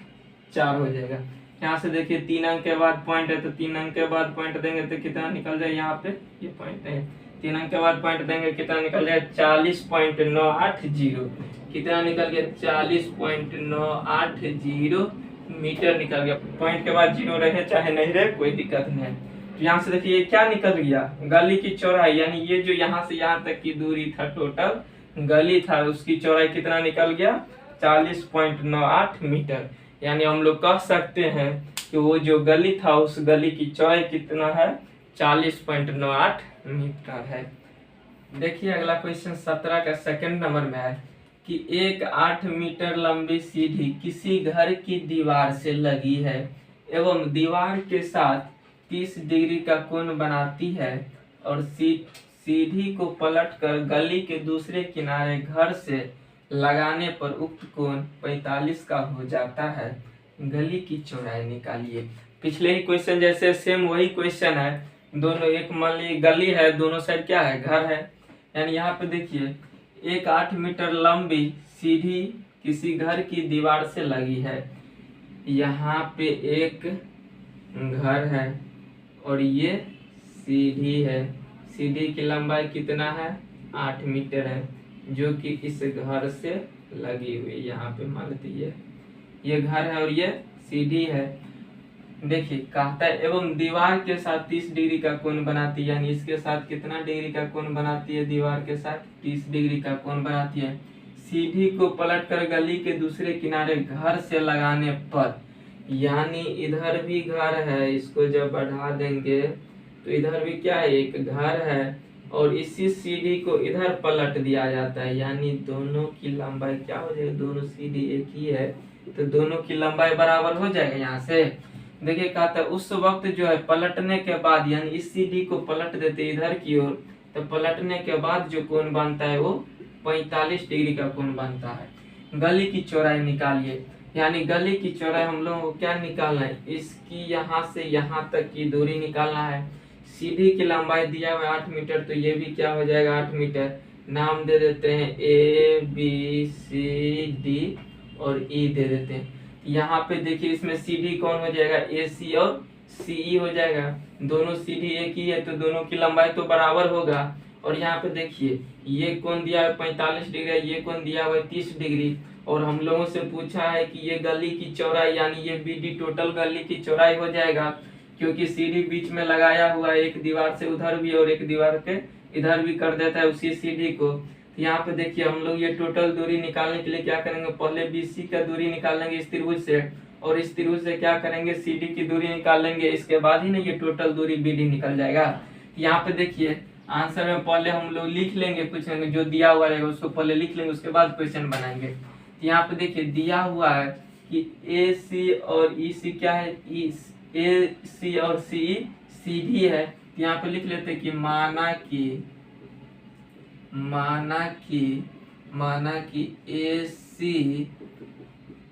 4 हो जाएगा। यहाँ से देखिए 3 अंक के बाद पॉइंट है तो 3 अंक के बाद पॉइंट देंगे तो कितना निकल जाए, यहाँ पे ये पॉइंट है, 3 अंक के बाद पॉइंट देंगे कितना निकल जाए, 40.980। कितना निकल गया, 40.980 मीटर निकल गया। पॉइंट के बाद 0 रहे चाहे नहीं रहे कोई दिक्कत नहीं है। तो यहाँ से देखिए ये क्या निकल गया, गली की चौड़ाई, यानी ये जो यहाँ से यहाँ तक की दूरी था टोटल गली था उसकी चौड़ाई कितना निकल गया, 40.98 मीटर। यानी हम लोग कह सकते हैं कि वो जो गली था उस गली की चौड़ाई कितना है, 40.98 मीटर है। देखिए अगला क्वेश्चन 17 का सेकंड नंबर में है कि एक 8 मीटर लंबी सीढ़ी किसी घर की दीवार से लगी है एवं दीवार के साथ 30 डिग्री का कोण बनाती है और सीढ़ी को पलटकर गली के दूसरे किनारे घर से लगाने पर उक्त कोण 45 का हो जाता है। गली की चौड़ाई निकालिए। पिछले ही क्वेश्चन जैसे सेम वही क्वेश्चन है, दोनों एक मान लीजिए गली है, दोनों साइड क्या है, घर है। यानी यहाँ पे देखिए एक 8 मीटर लंबी सीढ़ी किसी घर की दीवार से लगी है, यहाँ पे एक घर है और ये सीढ़ी है। सीढ़ी की लंबाई कितना है, 8 मीटर है, जो कि इस घर से लगी हुई, यहाँ पे मान लीजिए ये घर है और ये सीढ़ी है। देखिए कहता है एवं दीवार के साथ 30 डिग्री का कोण बनाती है, यानी इसके साथ कितना डिग्री का कोण बनाती है, दीवार के साथ 30 डिग्री का कोण बनाती है। सीढ़ी को पलटकर गली के दूसरे किनारे घर से लगाने पर, यानी इधर भी घर है, इसको जब बढ़ा देंगे तो इधर भी क्या है, एक घर है और इसी सीढ़ी को इधर पलट दिया जाता है, यानी दोनों की लंबाई क्या हो जाएगी, दोनों सीढ़ी एक ही है तो दोनों की लंबाई बराबर हो जाएगा। यहाँ से देखिए कहा था उस वक्त जो है पलटने के बाद, यानी इस CD को पलट देते इधर की ओर, तो पलटने के बाद जो कोण बनता है वो 45 डिग्री का कोण बनता है। गली की चौड़ाई निकालिए, यानी गली की चौड़ाई हम लोगों को क्या निकालना है, इसकी यहाँ से यहाँ तक की दूरी निकालना है। सीधी की लंबाई दिया हुआ 8 मीटर, तो ये भी क्या हो जाएगा 8 मीटर। नाम दे देते हैं ABCD और E दे देते हैं। यहाँ पे देखिए इसमें CD कौन हो जाएगा, AC और CE हो जाएगा। दोनों CD एक ही है तो दोनों की लंबाई तो बराबर होगा। और यहाँ पे देखिए ये कोण दिया है 45 डिग्री, ये कोण दिया हुआ है 30 डिग्री। और हम लोगों से पूछा है कि ये गली की चौड़ाई, यानी ये BD टोटल गली की चौड़ाई हो जाएगा, क्योंकि CD बीच में लगाया हुआ है, एक दीवार से उधर भी और एक दीवार के इधर भी कर देता है उसी CD को। यहाँ पे देखिए हम लोग ये टोटल दूरी निकालने के लिए क्या करेंगे, पहले BC का दूरी निकालेंगे इस त्रिभुज से, और इस त्रिभुज से क्या करेंगे CD की दूरी निकाल लेंगे, इसके बाद ही ना ये टोटल दूरी BD निकल जाएगा। यहाँ पे देखिए आंसर में पहले हम लोग लिख लेंगे, कुछ जो दिया हुआ रहेगा उसको पहले लिख लेंगे, उसके बाद क्वेश्चन बनाएंगे। यहाँ पे देखिए दिया हुआ है कि AC और EC क्या है, AC और CE सीधी है। यहाँ पे लिख लेते कि माना कि AC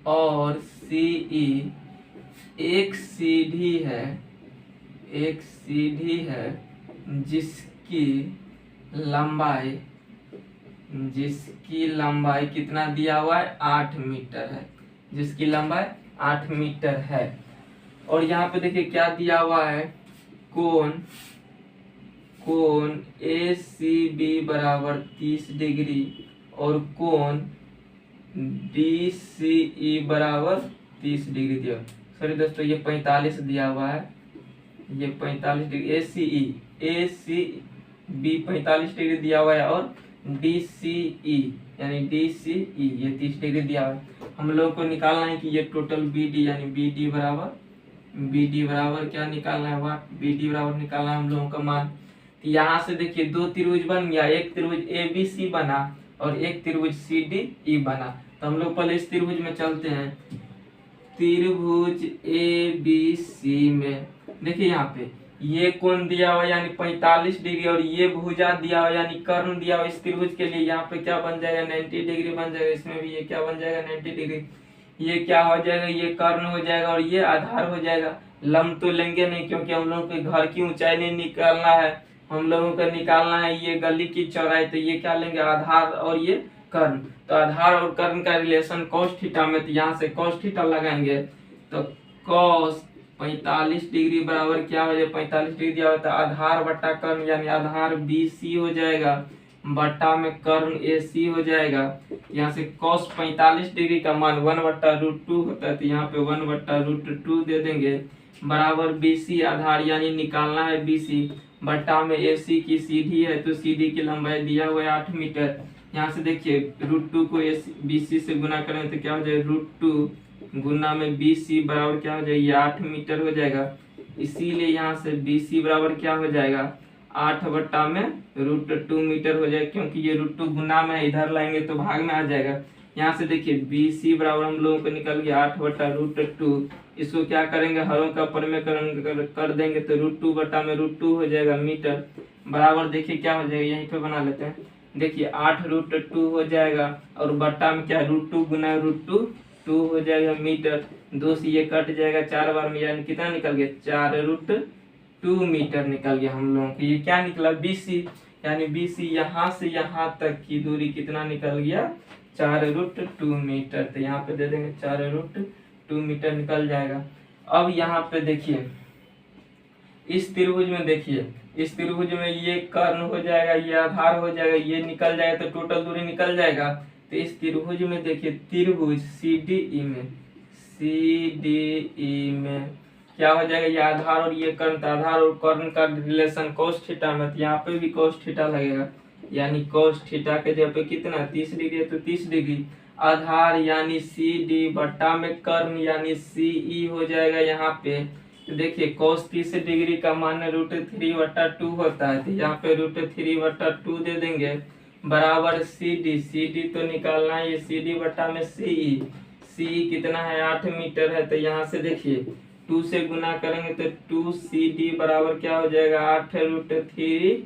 और CE एक सीधी है जिसकी लंबाई कितना दिया हुआ है, 8 मीटर है, जिसकी लंबाई 8 मीटर है। और यहाँ पे देखिए क्या दिया हुआ है, कोण ACB बराबर 30 डिग्री और कोण DCE बराबर 30 डिग्री दिया। सॉरी दोस्तों ये 45 दिया हुआ है, ये 45 डिग्री ACB 45 डिग्री दिया हुआ है और DCE यानी DCE ये 30 डिग्री दिया हुआ है। हम लोग को निकालना है कि ये टोटल BD यानी BD बराबर क्या निकालना है, BD बराबर निकालना है हम लोगों का मान। यहाँ से देखिए दो त्रिभुज बन गया, एक त्रिभुज ABC बना और एक त्रिभुज CDE बना। तो हम लोग पहले इस त्रिभुज में चलते हैं। त्रिभुज ABC में देखिए यहाँ पे ये कोण दिया हुआ यानी 45 डिग्री और ये भुजा दिया हुआ यानी कर्ण दिया हुआ इस त्रिभुज के लिए, यहाँ पे क्या बन जाएगा 90 डिग्री बन जाएगा। इसमें भी ये क्या बन जाएगा 90 डिग्री। ये क्या हो जाएगा, ये कर्ण हो जाएगा और ये आधार हो जाएगा। लंब तो लेंगे नहीं क्योंकि हम लोगों के घर की ऊंचाई नहीं निकालना है, हम लोगों को निकालना है ये गली की चौड़ाई। तो ये क्या लेंगे, आधार और ये कर्ण। तो आधार और कर्ण का रिलेशन cos थीटा में, तो यहाँ से cos थीटा लगाएंगे तो cos 45 डिग्री बराबर क्या हो जाएगा, 45 डिग्री दिया होता है आधार बट्टा कर्ण यानी आधार BC हो जाएगा बट्टा में कर्ण AC हो जाएगा। यहाँ से cos 45 डिग्री का मान 1/√2 होता है, तो यहाँ पे 1/√2 दे देंगे बराबर BC आधार यानी निकालना है BC बट्टा में AC की सीधी है तो CD की लंबाई दिया हुआ है 8 मीटर। यहाँ से देखिए √2 को BC से गुना करें तो क्या हो जाएगा, √2 गुना में BC बराबर क्या हो जाएगा, 8 मीटर हो जाएगा। इसीलिए यहाँ से BC बराबर क्या हो जाएगा, 8 बट्टा में √2 मीटर हो जाएगा, क्योंकि ये √2 गुना में इधर लाएंगे तो भाग में आ जाएगा। यहाँ से देखिए BC बराबर हम लोगों को निकल गया 8 बट्टा √2। इसको क्या करेंगे, हरों का परमेकरण कर देंगे तो √2 बट्टा में √2 हो जाएगा मीटर बराबर। देखिए क्या हो जाएगा, यहीं पे बना लेते हैं। देखिए 8√2 हो जाएगा और बट्टा में क्या √2 गुना √2 हो जाएगा मीटर। 2 से ये कट जाएगा 4 बार में, यानी कितना निकल गया, 4√2 मीटर निकल गया हम लोगों को। ये क्या निकला, BC यानी BC यहाँ से यहाँ तक की दूरी कितना निकल गया, 4√2 मीटर। तो यहाँ पे दे देंगे 4√2 मीटर निकल जाएगा। अब यहाँ पे देखिए इस त्रिभुज में, देखिए इस त्रिभुज में ये कर्ण हो जाएगा, ये आधार हो जाएगा, ये निकल जाएगा तो टोटल दूरी निकल जाएगा। तो इस त्रिभुज में देखिए त्रिभुज CDE में क्या हो जाएगा, ये आधार और ये कर्ण, तो आधार और कर्ण का रिलेशन cos थीटा में, तो यहाँ पे भी cos थीटा लगेगा यानी cos थीटा के जगह पे कितना 30 डिग्री है तो 30 डिग्री आधार यानी CD बट्टा में कर्ण यानी CE हो जाएगा यहाँ पे। तो देखिए cos 30 डिग्री का मान √3/2 होता है, तो यहाँ पे √3/2 दे देंगे बराबर CD तो निकालना है ये CD बट्टा में CE कितना है 8 मीटर है। तो यहाँ से देखिए 2 से गुना करेंगे तो 2CD बराबर क्या हो जाएगा 8√3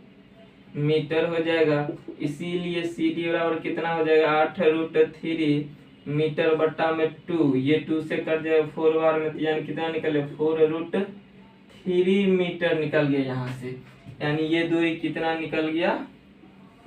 मीटर हो जाएगा। इसीलिए CD बराबर कितना हो जाएगा 8√3 मीटर बट्टा में 2, ये 2 से कट जाएगा 4 बार में, यानी कितना निकले 4√3 मीटर निकल गया यहाँ से। यानी ये दूरी कितना निकल गया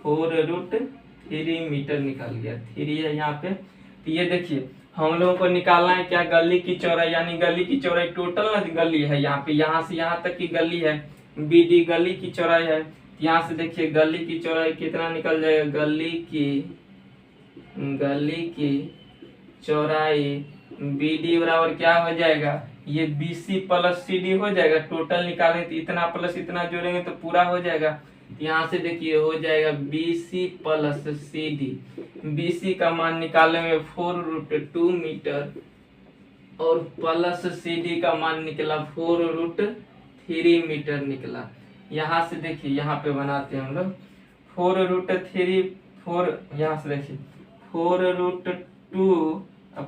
4√3 मीटर निकल गया। 3 है यहाँ पे। तो ये देखिए हम लोगों को निकालना है क्या गली की चौड़ाई, यानी गली की चौड़ाई टोटल ना गली है यहाँ पे, यहाँ से यहाँ तक की गली है, BD गली की चौड़ाई है। यहाँ से देखिए गली की चौड़ाई कितना निकल जाएगा, गली की चौड़ाई BD बराबर क्या हो जाएगा, ये BC प्लस CD हो जाएगा। टोटल निकालेंगे तो इतना प्लस इतना जोड़ेंगे तो पूरा हो जाएगा। यहाँ से देखिए हो जाएगा BC प्लस CD। BC का मान निकालेंगे 4√2 मीटर और प्लस CD का मान निकला 4√3 मीटर निकला। यहाँ से देखिए यहाँ पे बनाते हैं हम लोग 4√3 यहाँ से देखिए 4√2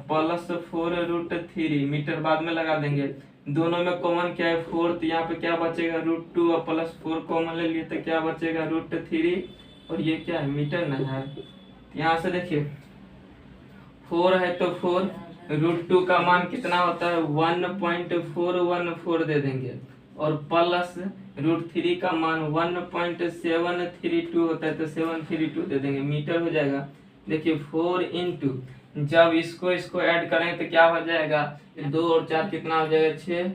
प्लस 4√3 मीटर बाद में लगा देंगे। दोनों में कॉमन क्या है 4, तो यहाँ पे क्या बचेगा √2 और प्लस 4 कॉमन ले लिए तो क्या बचेगा √3 और ये क्या है मीटर नहीं है। यहाँ से देखिए 4 है तो 4, √2 का मान कितना होता है 1.414 दे देंगे और प्लस √3 का मान 1.732 होता है तो 732 दे देंगे, मीटर हो जाएगा। देखिए 4 इंटू जब इसको ऐड करें तो क्या हो जाएगा 2 और 4 कितना हो जाएगा 6,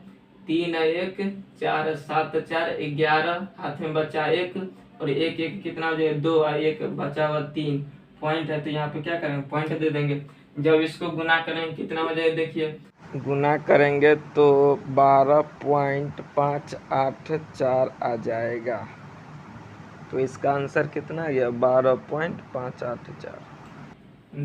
3 1 4 7 4 11, हाथ में बचा 1 और 1 1 कितना हो जाएगा 2 और 1 बचा हुआ 3 पॉइंट है तो यहाँ पे क्या करेंगे पॉइंट दे देंगे। जब इसको गुना करेंगे कितना हो जाएगा, देखिए गुना करेंगे तो 12.584 आ जाएगा। तो इसका आंसर कितना आ गया 12.584।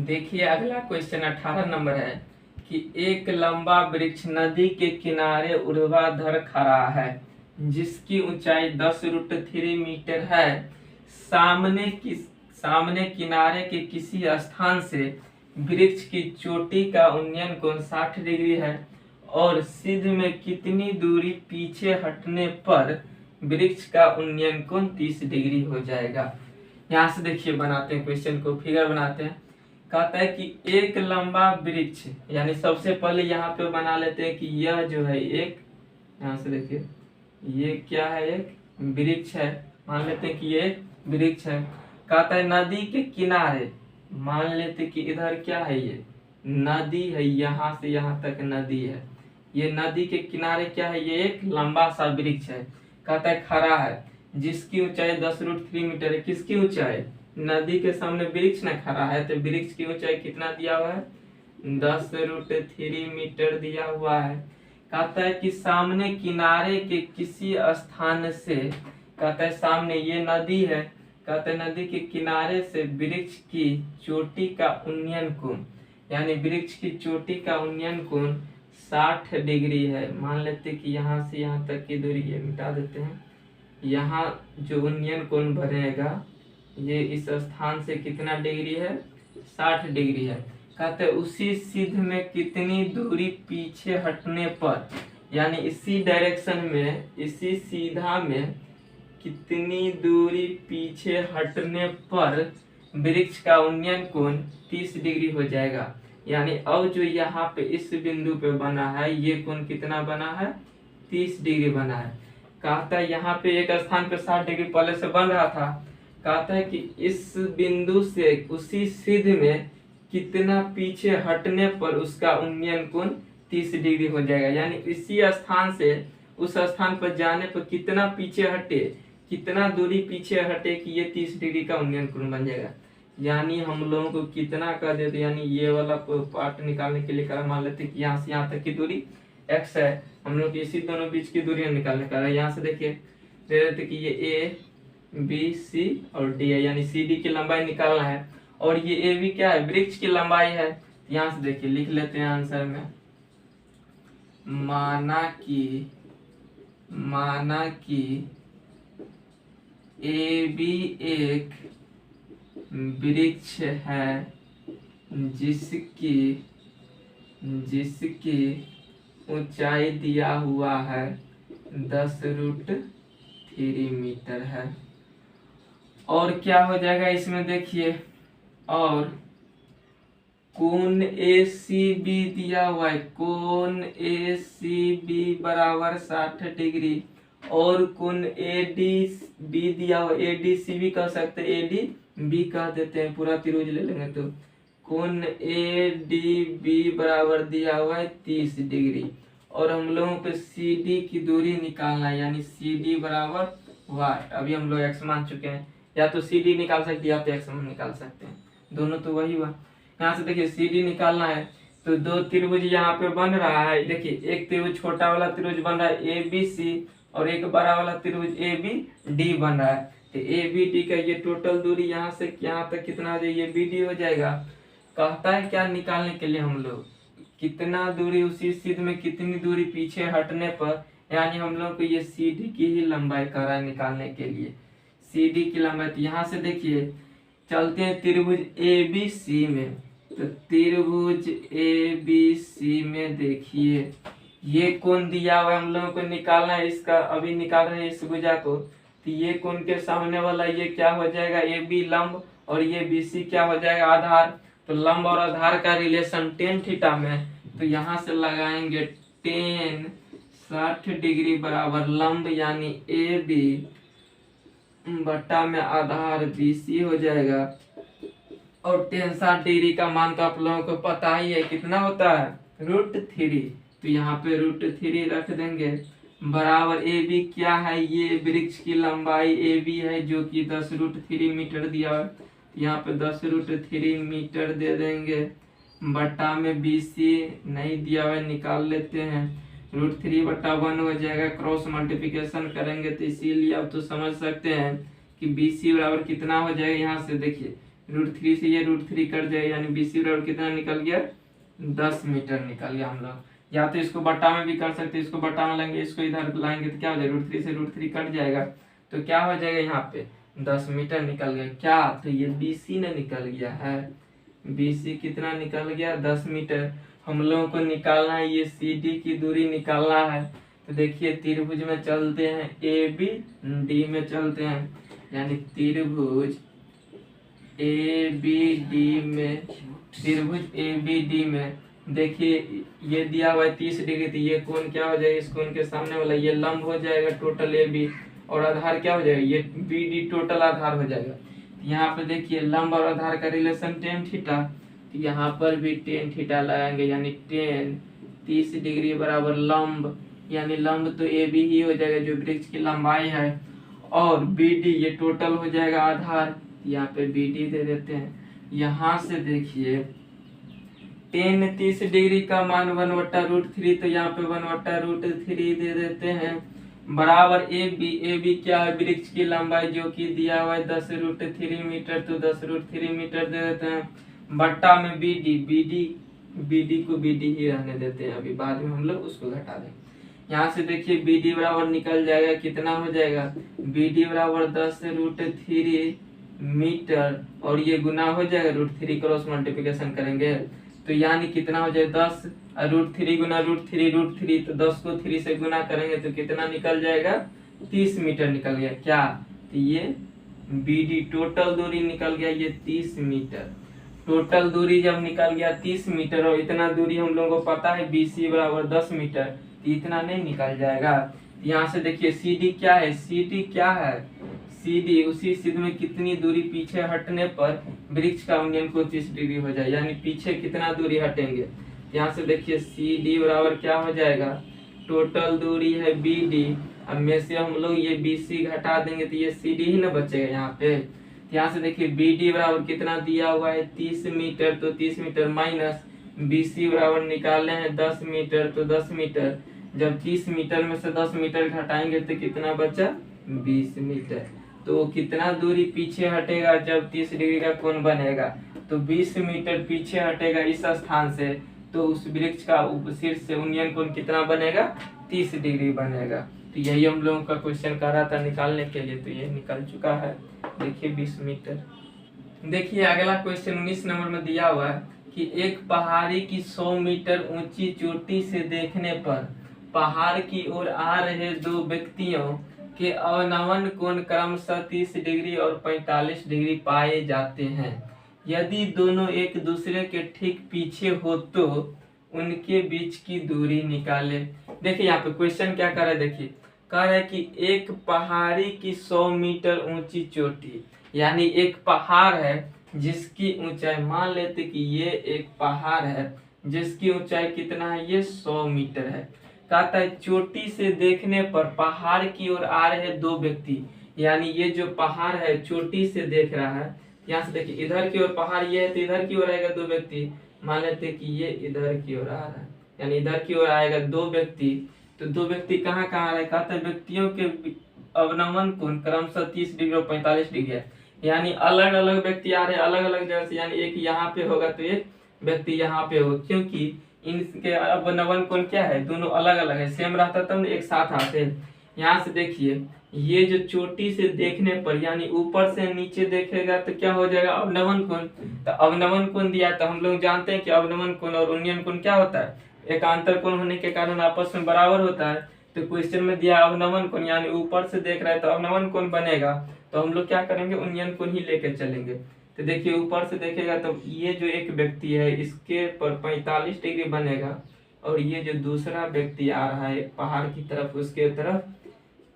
देखिए अगला क्वेश्चन 18 नंबर है कि एक लंबा वृक्ष नदी के किनारे ऊर्ध्वाधर खड़ा है जिसकी ऊंचाई 10√3 मीटर है। सामने किनारे के किसी स्थान से वृक्ष की चोटी का उन्नयन कोण 60 डिग्री है और सिद्ध में कितनी दूरी पीछे हटने पर वृक्ष का उन्नयन कोण 30 डिग्री हो जाएगा। यहाँ से देखिए बनाते हैं क्वेश्चन को, फिगर बनाते हैं। कहता है कि एक लंबा वृक्ष, यानी सबसे पहले यहाँ पे बना लेते हैं कि यह जो है एक, यहाँ से देखिए ये क्या है एक वृक्ष है, मान लेते हैं कि ये वृक्ष है। कहता है नदी के किनारे, मान लेते कि इधर क्या है ये नदी है, यहाँ से यहाँ तक नदी है, ये नदी के किनारे क्या है ये एक लंबा सा वृक्ष है। कहता है खड़ा है जिसकी ऊंचाई 10√3 मीटर है। किसकी ऊंचाई, नदी के सामने वृक्ष न खड़ा है तो वृक्ष की ऊंचाई कितना दिया हुआ है 10√3 मीटर दिया हुआ है। कहता है कि सामने किनारे के किसी स्थान से, कहता है सामने ये नदी है, कहते हैं नदी के किनारे से वृक्ष की चोटी का उन्नयन कोण, यानी वृक्ष की चोटी का उन्नयन कोण 60 डिग्री है। मान लेते कि यहाँ से यहाँ तक की दूरी, ये मिटा देते हैं, यहाँ जो उन्नयन कोण बनेगा ये इस स्थान से कितना डिग्री है 60 डिग्री है। कहते हैं उसी सिद्ध में कितनी दूरी पीछे हटने पर, यानी इसी डायरेक्शन में, इसी सीधा में कितनी दूरी पीछे हटने पर वृक्ष का उन्नयन कोण 30 डिग्री हो जाएगा। यानी अब जो यहाँ पे इस बिंदु पे बना है ये कोण कितना बना है 30 डिग्री बना है। कहता है यहाँ पे एक स्थान पे 60 डिग्री पहले से बन रहा था। कहता है कि इस बिंदु से उसी सिद्ध में कितना पीछे हटने पर उसका उन्नयन कोण 30 डिग्री हो जाएगा। यानी इसी स्थान से उस स्थान पर जाने पर कितना पीछे हटे, कितना दूरी पीछे हटे कि ये 30 डिग्री का उन्नयन कोण बन जाएगा। यानी हम लोगों को कितना कर देते, यानी ये वाला पार्ट निकालने के लिए करा, मान लेते कि यहाँ से यहाँ तक की दूरी x है, हम लोग इसी दोनों बीच की दूरी निकालने का है। यहाँ से देखिए दे देते कि ये a b c और d है, यानी CD की लंबाई निकालना है और ये AB क्या है वृक्ष की लंबाई है। यहाँ से देखिए लिख लेते हैं आंसर में, माना कि AB एक वृक्ष है जिसकी ऊंचाई दिया हुआ है 10√3 मीटर है। और क्या हो जाएगा इसमें देखिए, और कोण ACB दिया हुआ है, कोण ACB बराबर 60 डिग्री, और कोण ADB दिया हुआ, ADCB कह सकते हैं, ADB कह देते हैं, पूरा त्रिभुज ले लेंगे तो कोण ADB बराबर दिया हुआ है 30 डिग्री। और हम लोगों को CD की दूरी निकालना है, यानी CD बराबर वाट। अभी हम लोग x मान चुके हैं, या तो CD निकाल सकते हैं या तो x निकाल सकते हैं, दोनों तो वही हुआ। यहाँ से देखिए CD निकालना है तो दो त्रिभुज यहाँ पे बन रहा है। देखिए एक त्रिभुज छोटा वाला त्रिभुज बन रहा है ABC, और एक बड़ा वाला त्रिभुज ABD बन रहा है। तो ABD का ये टोटल दूरी यहाँ से यहाँ तक कितना हो जाएगा, ये BD हो जाएगा। कहता है क्या निकालने के लिए हम लोग, कितना दूरी उसी सिद्ध में कितनी दूरी पीछे हटने पर, यानी हम लोग को ये CD की ही लंबाई कर रहा है निकालने के लिए, CD की लंबाई। तो यहाँ से देखिए चलते हैं त्रिभुज ABC में, तो त्रिभुज ABC में देखिए ये कोण दिया हुआ है, हम लोगों को निकालना है इसका, अभी निकाल रहे हैं इस भुजा को। तो ये कोण के सामने वाला ये क्या हो जाएगा, AB लंब, और ये BC क्या हो जाएगा, आधार। तो लंब और आधार का रिलेशन tan थीटा में, तो यहाँ से लगाएंगे tan 60 डिग्री बराबर लंब यानी AB बटा में आधार BC हो जाएगा। और tan 60 डिग्री का मान तो आप लोगों को पता ही है कितना होता है, √3। तो यहाँ पे √3 रख देंगे बराबर AB क्या है, ये वृक्ष की लंबाई AB है जो कि 10√3 मीटर दिया है। यहाँ पे 10√3 मीटर दे देंगे बटा में BC नहीं दिया हुआ, निकाल लेते हैं। √3/1 हो जाएगा, क्रॉस मल्टीप्लिकेशन करेंगे तो इसीलिए अब तो समझ सकते हैं कि BC बराबर कितना हो जाएगा। यहाँ से देखिए √3 से ये √3 कट जाएगा, यानी BC बराबर कितना निकल गया, 10 मीटर निकल गया। हम लोग या तो इसको बटा में भी कर सकते हैं, इसको बटा में लेंगे, इसको इधर लाएंगे तो क्या हो जाएगा, √3 से √3 कट जाएगा, तो क्या हो जाएगा यहाँ पे 10 मीटर निकल गया। क्या, तो ये BC ने निकल गया है, BC कितना निकल गया, 10 मीटर। हम लोगों को निकालना है ये CD की दूरी निकालना है। तो देखिए त्रिभुज में चलते हैं, ABD में चलते हैं, यानी त्रिभुज ABD में देखिए ये दिया हुआ है 30 डिग्री, तो ये कोण क्या हो जाएगा, इस कोण के सामने वाला ये लंब हो जाएगा टोटल AB, और आधार क्या हो जाएगा, ये BD टोटल आधार हो जाएगा। यहाँ पे देखिए लंब और आधार का रिलेशन tan थीटा, तो यहाँ पर भी tan थीटा लगाएंगे, यानी tan 30 डिग्री बराबर लंब, यानी लंब तो AB ही हो जाएगा जो वृक्ष की लंबाई है, और BD ये टोटल हो जाएगा आधार, यहाँ पे BD दे देते हैं। यहाँ से देखिए tan 30 डिग्री का मान 1/√3, तो यहाँ पे 1/√3 दे देते हैं बराबर AB क्या है, वृक्ष की लंबाई जो कि दिया हुआ है 10√3 मीटर, तो 10√3 मीटर दे देते हैं बट्टा में BD को BD ही रहने देते हैं, अभी बाद में हम लोग उसको घटा देंगे। यहाँ से देखिए BD बराबर निकल जाएगा, कितना हो जाएगा, BD बराबर 10√3 मीटर, और ये गुना हो जाएगा √3, क्रॉस मल्टीप्लिकेशन करेंगे तो यानी कितना हो जाए 10, √3 गुना √3 तो 10 को 3 से गुना करेंगे तो कितना निकल जाएगा, 30 मीटर निकल गया। क्या, तो ये BD टोटल दूरी निकल गया, ये 30 मीटर। टोटल दूरी जब निकल गया 30 मीटर, और इतना दूरी हम लोगों को पता है BC बराबर 10 मीटर, तो इतना नहीं निकल जाएगा। यहाँ से देखिए CD क्या है, CD उसी सिद्ध में कितनी दूरी पीछे हटने पर वृक्ष का उन्नयन 30 डिग्री हो जाए, यानी पीछे कितना दूरी हटेंगे। यहाँ से देखिए CD बराबर क्या हो जाएगा, टोटल दूरी है BD, अब में से हम लोग ये BC घटा देंगे तो ये CD ही ना बचेगा यहाँ पे। यहाँ से देखिए BD बराबर कितना दिया हुआ है 30 मीटर, तो 30 मीटर माइनस BC बराबर निकाले हैं 10 मीटर, तो 10 मीटर, जब 30 मीटर में से 10 मीटर घटाएंगे तो कितना बचा, 20 मीटर। तो कितना दूरी पीछे हटेगा जब 30 डिग्री का कोण बनेगा, तो 20 मीटर पीछे हटेगा इस स्थान से, तो उस वृक्ष का शीर्ष से उन्नयन कोण कितना बनेगा, 30 डिग्री बनेगा। तो यही हम लोगों का क्वेश्चन कर रहा था निकालने के लिए, तो ये निकल चुका है। देखिए 20 मीटर। देखिए अगला क्वेश्चन 19 नंबर में दिया हुआ है, कि एक पहाड़ी की 100 मीटर ऊंची चोटी से देखने पर पहाड़ की ओर आ रहे दो व्यक्तियों के अवनमन कोण क्रमशः 30 डिग्री और 45 डिग्री पाए जाते हैं। यदि दोनों एक दूसरे के ठीक पीछे हो तो उनके बीच की दूरी निकाले। देखिए यहाँ पे क्वेश्चन क्या कर रहा है, देखिए कह रहा है कि एक पहाड़ी की 100 मीटर ऊंची चोटी, यानी एक पहाड़ है जिसकी ऊंचाई, मान लेते कि ये एक पहाड़ है जिसकी ऊंचाई कितना है, ये 100 मीटर है। कहता है चोटी से देखने पर पहाड़ की ओर आ रहे दो व्यक्ति, यानी ये जो पहाड़ है चोटी से देख रहा है, यहाँ से देखिए इधर की ओर पहाड़ ये है तो इधर की ओर आएगा दो व्यक्ति, मान लेते कि ये इधर की ओर आ रहा है, यानी इधर की ओर आएगा दो व्यक्ति। तो दो व्यक्ति कहाँ कहाँ आ रहे, कहता है व्यक्तियों के अवनमन कोण क्रमशः 30 डिग्री और 45 डिग्री है, यानी अलग अलग व्यक्ति आ रहे हैं अलग अलग जगह से, यानी एक यहाँ पे होगा तो एक व्यक्ति यहाँ पे होगा, क्योंकि इनके अवनमन कोण क्या है, दोनों अलग अलग है, सेम रहता तब एक साथ आते हैं। यहाँ से देखिए ये जो चोटी से देखने पर, यानी ऊपर से नीचे देखेगा तो क्या हो जाएगा, अवनमन कोण। तो अवनमन कोण दिया तो हम लोग जानते हैं कि अवनमन कोण और उन्नयन कोण क्या होता है, एकांतर कोण होने के कारण आपस में बराबर होता है। तो क्वेश्चन में दिया अवनमन कोण, यानी ऊपर से देख रहा है तो अवनमन कोण बनेगा, तो हम लोग क्या करेंगे, उन्नयन कोण ही लेके चलेंगे। तो देखिए ऊपर से देखेगा तो ये जो एक व्यक्ति है इसके पर 45 डिग्री बनेगा, और ये जो दूसरा व्यक्ति आ रहा है पहाड़ की तरफ उसके तरफ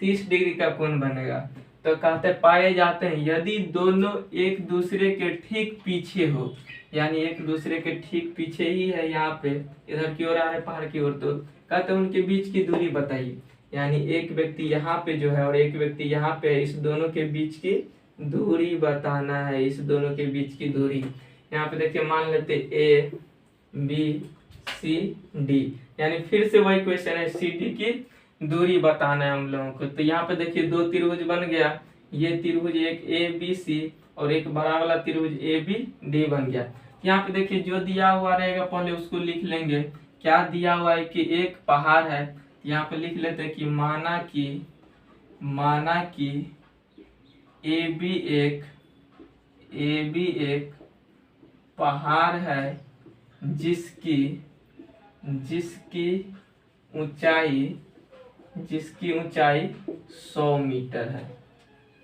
30 डिग्री का कोण बनेगा। तो कहते पाए जाते हैं यदि दोनों एक दूसरे के ठीक पीछे हो, यानी एक दूसरे के ठीक पीछे ही है, यहाँ पे इधर की ओर आ रहे पहाड़ की ओर, तो कहते हैं उनके बीच की दूरी बताइए, यानी एक व्यक्ति यहाँ पे जो है और एक व्यक्ति यहाँ पे है, इस दोनों के बीच की दूरी बताना है, इस दोनों के बीच की दूरी। यहाँ पे देखिए मान लेते ए बी सी डी, यानी फिर से वही क्वेश्चन है, सी डी की दूरी बताना है हम लोगों को। तो यहाँ पे देखिए दो त्रिभुज बन गया, ये त्रिभुज एक ए बी सी और एक बड़ा वाला त्रिभुज ए बी डी बन गया। यहाँ पे देखिए जो दिया हुआ रहेगा पहले उसको लिख लेंगे, क्या दिया हुआ है कि एक पहाड़ है, यहाँ पे लिख लेते हैं कि माना कि ए बी एक पहाड़ है जिसकी ऊंचाई 100 मीटर है,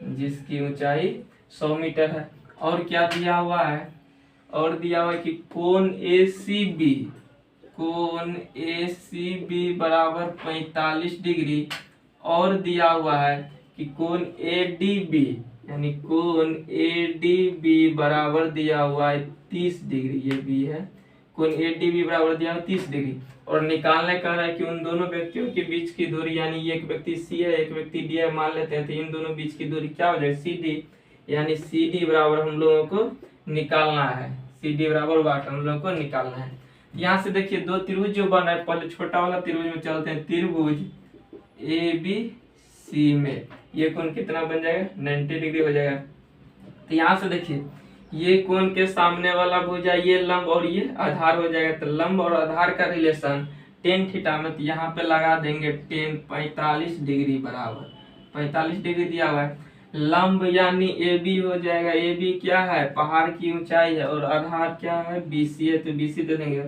जिसकी ऊंचाई 100 मीटर है। और क्या दिया हुआ है, और दिया हुआ है कि कोण ACB बराबर 45 डिग्री, और दिया हुआ है कि कोण ADB, यानी कोण ADB बराबर दिया हुआ है 30 डिग्री, ये भी है, कोण ADB बराबर दिया हुआ 30 डिग्री। और निकालने कह रहा है कि उन दोनों व्यक्तियों के बीच की दूरी, यानी एक व्यक्ति C है एक व्यक्ति D है मान लेते हैं, तो इन दोनों बीच की दूरी क्या हो जाएगी, CD, यानी CD बराबर हम लोगों को निकालना है, CD बराबर वाट हम लोगों को निकालना है। यहाँ से देखिए दो त्रिभुज जो बन रहा है, पहले छोटा वाला त्रिभुज में चलते हैं, त्रिभुज ABC में ये कोण कितना बन जाएगा, 90 डिग्री हो जाएगा। तो यहाँ से देखिए ये कोण के सामने वाला भुजा ये लंब और ये आधार हो जाएगा, तो लंब और आधार का रिलेशन tan थीटा में, तो यहाँ पे लगा देंगे tan 45 डिग्री बराबर 45 डिग्री दिया हुआ है। लंब यानी AB हो जाएगा, AB क्या है, पहाड़ की ऊंचाई है, और आधार क्या है, BC है, तो BC दे देंगे।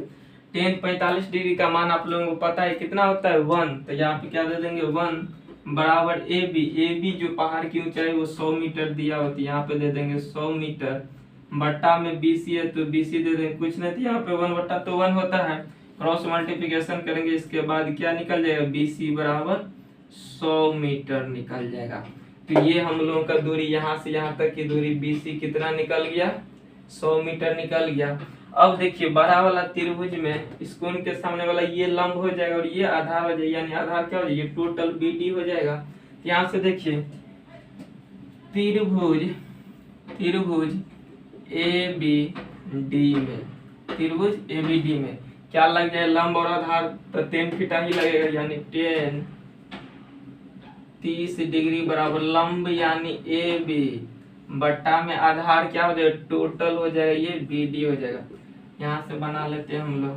tan 45 डिग्री का मान आप लोगों को पता है कितना होता है, 1, तो यहाँ पे क्या दे देंगे 1 बराबर AB जो पहाड़ की ऊंचाई वो 100 मीटर दिया होती है, यहाँ पे दे देंगे 100 मीटर बट्टा में BC है तो BC दे देंगे, कुछ नहीं तो यहाँ पे 1 बट्टा तो 1 होता है, क्रॉस मल्टीप्लिकेशन करेंगे, इसके बाद क्या निकल जाएगा, BC बराबर 100 मीटर निकल जाएगा। तो ये हम लोगों का दूरी यहाँ से यहाँ तक की दूरी BC कितना निकल गया, 100 मीटर निकल गया। अब देखिए बड़ा वाला त्रिभुज में इस कोण के सामने वाला ये लंब हो जाएगा और ये आधार हो जाएगा, यानी आधार क्या हो जाएगा, ये टोटल BD हो जाएगा। यहाँ से देखिए त्रिभुज ABD में क्या लग जाए, लंब और आधार, तो tan थीटा ही लगेगा, यानी tan 30 डिग्री बराबर लंब यानी AB बट्टा में आधार क्या हो जाएगा, टोटल हो जाएगा, ये BD हो जाएगा। यहाँ से बना लेते हैं हम लोग,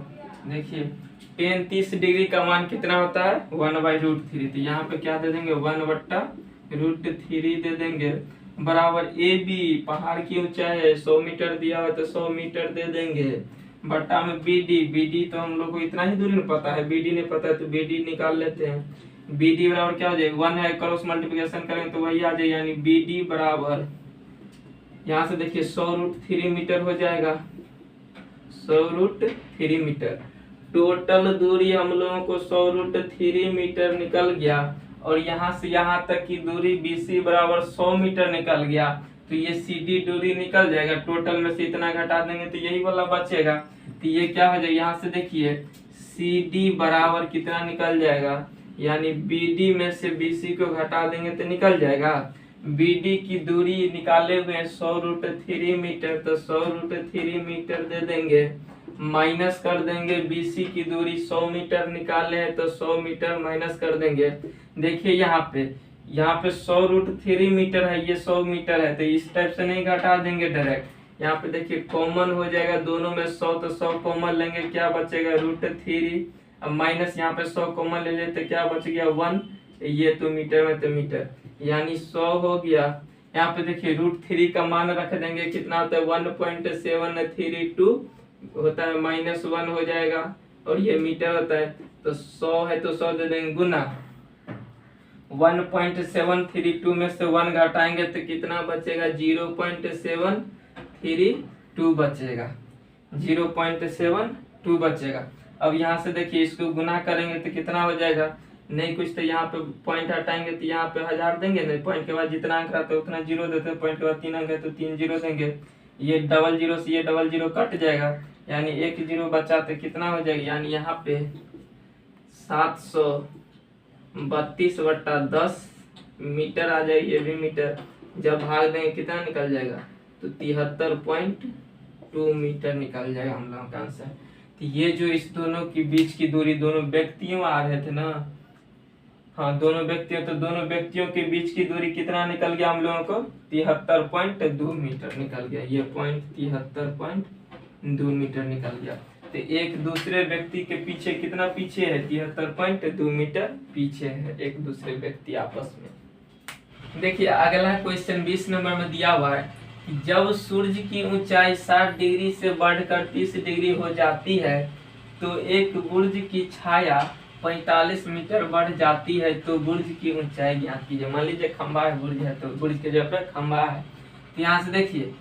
देखिए tan 30 डिग्री का मान कितना होता है, 1/√3, तो यहाँ पे क्या दे देंगे 1/√3 दे देंगे बराबर AB पहाड़ की ऊंचाई है 100 मीटर दिया हुआ तो 100 मीटर दे देंगे बट्टा में BD। BD तो हम लोग को इतना ही दूरी में पता है, BD नहीं पता है तो BD निकाल लेते हैं। BD बराबर क्या हो जाएगा, 1 है, क्रॉस मल्टीप्लिकेशन करेंगे तो वही आ जाएगा, यानी BD बराबर यहाँ से देखिए 100√3 मीटर हो जाएगा, 100√3 मीटर। टोटल दूरी हम लोगों को 100√3 मीटर निकल गया, और यहाँ से यहाँ तक की दूरी BC बराबर 100 मीटर निकल गया। तो ये CD दूरी निकल जाएगा, टोटल में से इतना घटा देंगे तो यही वाला बचेगा। तो ये क्या हो जाएगा, यहाँ से देखिए CD बराबर कितना निकल जाएगा, यानी BD में से BC को घटा देंगे तो निकल जाएगा। BD की दूरी निकाले हुए 100√3 मीटर, तो 100√3 मीटर दे देंगे, माइनस कर देंगे BC की दूरी 100 मीटर निकाले हैं तो 100 मीटर माइनस कर देंगे। देखिए यहाँ पे 100√3 मीटर है, ये 100 मीटर है, तो इस टाइप से नहीं घटा देंगे डायरेक्ट। यहाँ पे देखिए कॉमन हो जाएगा दोनों में 100, तो 100 कॉमन लेंगे, क्या बचेगा √3। अब माइनस यहाँ पे 100 कॉमन ले लेते, क्या बच गया 1, ये तो मीटर में तो मीटर, यानी 100 हो गया। यहाँ पे देखिए √3 का मान रख देंगे, कितना होता है 1.732 होता है, -1 हो जाएगा, और ये मीटर होता है, तो 100 है तो 100 दे देंगे गुना 1.732 में से 1 घटाएंगे तो कितना बचेगा, 0.732 बचेगा, 0.72 बचेगा। अब यहाँ से देखिए इसको गुना करेंगे तो कितना हो जाएगा, नहीं कुछ तो यहाँ पे पॉइंट हटाएंगे तो यहाँ पे 1000 देंगे, नहीं पॉइंट के बाद जितना अंक रहता है उतना 0 देते हैं, पॉइंट के बाद 3 अंक है तो 3 0 देंगे, ये डबल 0 से ये डबल 0 कट जाएगा, यानी 1 0 बचा तो कितना हो जाएगा, यानी यहाँ पे 732/10 मीटर आ जाएगी, ये भी मीटर। जब भाग देंगे कितना निकल जाएगा, तो 73.2 मीटर निकल जाएगा हम लोगों का आंसर। तो ये जो इस दोनों के बीच की दूरी दोनों व्यक्तियों आ रहे थे ना, हाँ दोनों व्यक्तियों, तो दोनों व्यक्तियों के बीच की दूरी कितना निकल गया हम लोगों को, 73.2 मीटर निकल गया, ये पॉइंट 73.2 मीटर निकल गया। तो एक दूसरे व्यक्ति के पीछे कितना पीछे है, 73.2 मीटर पीछे है एक दूसरे व्यक्ति आपस में। देखिए अगला क्वेश्चन 20 नंबर में दिया हुआ है कि जब सूर्य की ऊंचाई 60 डिग्री से बढ़कर 30 डिग्री हो जाती है तो एक बुर्ज की छाया 45 मीटर बढ़ जाती है, तो बुर्ज की ऊंचाई ज्ञात कीजिए। मान लीजिए खंबा है, बुर्ज है, तो बुर्ज के जगह पर खंबा है। तो यहाँ से देखिए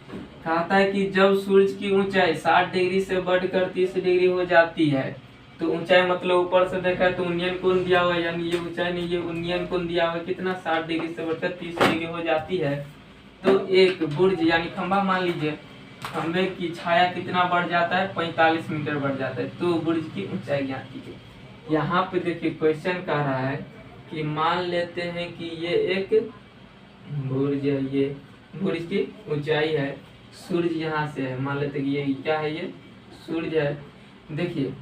कहता है कि जब सूर्य की ऊंचाई 60 डिग्री से बढ़कर 30 डिग्री हो जाती है, तो ऊंचाई मतलब ऊपर से देखा तो उन्नयन कोण दिया हुआ है, यानी ये ऊंचाई नहीं ये उन्नयन कोण दिया हुआ है, कितना 60 डिग्री से बढ़कर 30 डिग्री हो जाती है, तो एक बुर्ज यानी खंबा मान लीजिए, खंबे की छाया कितना बढ़ जाता है, 45 मीटर बढ़ जाता है, तो बुर्ज की ऊंचाई ज्ञात कीजिए। यहाँ पे देखिए क्वेश्चन कह रहा है कि मान लेते हैं कि ये एक बुर्ज है, ये बुर्ज की ऊंचाई है, सूर्य यहाँ से है, मान लेते हैं कि ये क्या है, ये सूर्य है। देखिए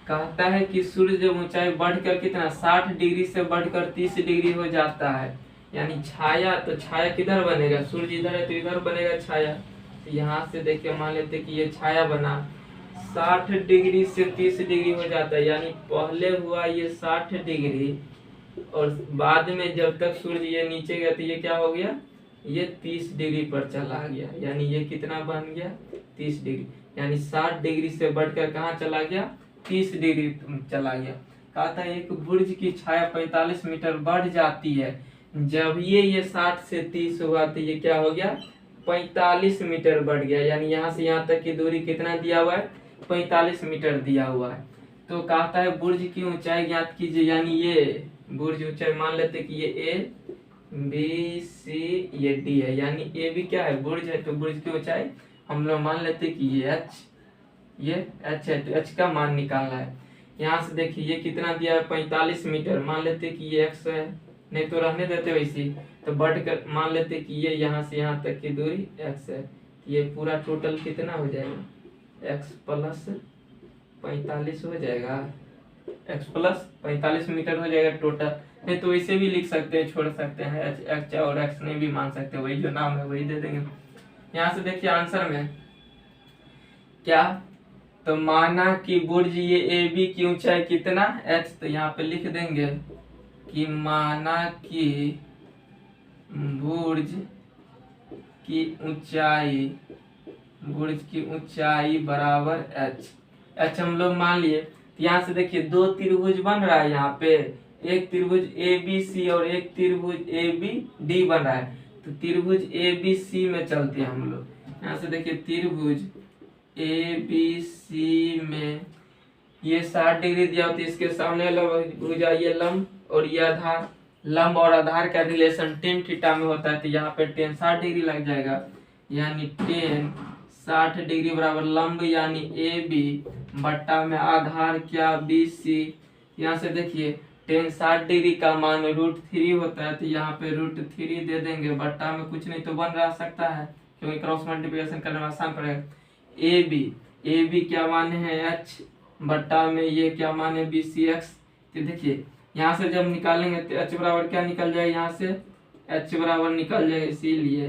कहता है कि सूर्य जब ऊंचाई बढ़कर कितना 60 डिग्री से बढ़कर 30 डिग्री हो जाता है, यानी छाया, तो छाया किधर बनेगा, सूर्य इधर है तो इधर बनेगा छाया। तो यहाँ से देखिए मान लेते कि ये छाया बना, 60 डिग्री से 30 डिग्री हो जाता है, यानी पहले हुआ ये 60 डिग्री, और बाद में जब तक सूर्य ये नीचे गया तो ये क्या हो गया, ये 30 डिग्री पर चला गया, यानी ये कितना बन गया 30 डिग्री, यानी 60 डिग्री से बढ़कर कहाँ चला गया, 30 डिग्री चला गया। कहता है एक बुर्ज की छाया 45 मीटर बढ़ जाती है, जब ये 60 से 30 हुआ तो ये क्या हो गया 45 मीटर बढ़ गया, यानी यहाँ से यहाँ तक की दूरी कितना दिया हुआ है, 45 मीटर दिया हुआ है। तो कहता है बुर्ज की ऊंचाई ज्ञात कीजिए, यानी ये बुर्ज ऊंचाई मान लेते कि ये A B C ये D है, यानी A भी क्या है बुर्ज है, तो बुर्ज की ऊंचाई हम लोग मान लेते कि ये H है, तो H का मान निकालना है। यहाँ से देखिए ये कितना दिया है 45 मीटर, मान लेते कि ये X है, नहीं तो रहने देते वैसे, तो बढ़ कर मान लेते कि ये यहाँ से यहाँ तक की दूरी X है, ये पूरा टोटल कितना हो जाएगा X प्लस 45 हो जाएगा, X प्लस 45 मीटर हो जाएगा टोटल। नहीं तो वैसे भी लिख सकते हैं, छोड़ सकते हैं, X और X नहीं भी मान सकते, वही जो नाम है वही दे देंगे। यहाँ से देखिए आंसर में क्या, तो माना कि बुर्ज ये AB की ऊंचाई कितना H, तो यहाँ पे लिख देंगे कि माना कि बुर्ज की ऊंचाई बुर्ज की ऊंचाई बराबर एच। एच हम लोग मान लिए। तो यहाँ से देखिए दो त्रिभुज बन रहा है यहाँ पे, एक त्रिभुज ए बी सी और एक त्रिभुज ए बी डी बन रहा है। तो त्रिभुज ए बी सी में चलते हैं हम लोग। यहाँ से देखिए त्रिभुज ए बी सी में ये 60 डिग्री दिया होता है, इसके सामने भुजा ये लंब और ये आधार। लंब और आधार का रिलेशन टेन थीटा में होता है, तो यहाँ पे टेन 60 डिग्री लग जाएगा, यानी टेन 60 डिग्री बराबर लंब यानी ए बी बट्टा में आधार क्या बी सी। यहाँ से देखिए टेन 60 डिग्री का मान √3 होता है, तो यहाँ पे √3 दे देंगे, बट्टा में कुछ नहीं तो बन रह सकता है क्योंकि क्रॉस मल्टीप्लिकेशन करने में आसान पड़ेगा। ए बी क्या मान है एच बट्टा में ये क्या मान है बी सी एक्स। तो देखिए यहाँ से जब निकालेंगे तो एच बराबर क्या निकल जाएगा, यहाँ से एच बराबर निकल जाएगा, इसीलिए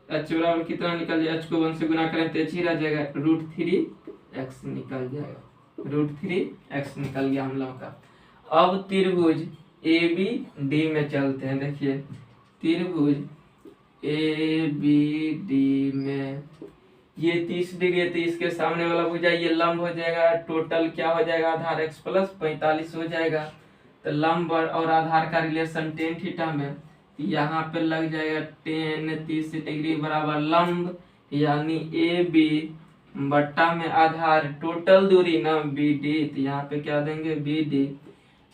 एच बराबर कितना निकल जाएगा, एच को 1 से गुना करें तो एच ही रह जाएगा, √3x निकल जाएगा, √3x निकल गया हम लोग का। अब त्रिभुज ए बी डी में चलते हैं। देखिए त्रिभुज ए बी डी में ये 30 डिग्री है, तो इसके सामने वाला भुजा ये लंब हो जाएगा, टोटल क्या हो जाएगा आधार x प्लस 45 हो जाएगा। तो लंब और आधार का रिलेशन टेन थीटा में, यहाँ पे लग जाएगा टेन 30 डिग्री बराबर लंब यानी ए बी बट्टा में आधार टोटल दूरी ना बी डी, तो यहाँ पे क्या देंगे बी डी।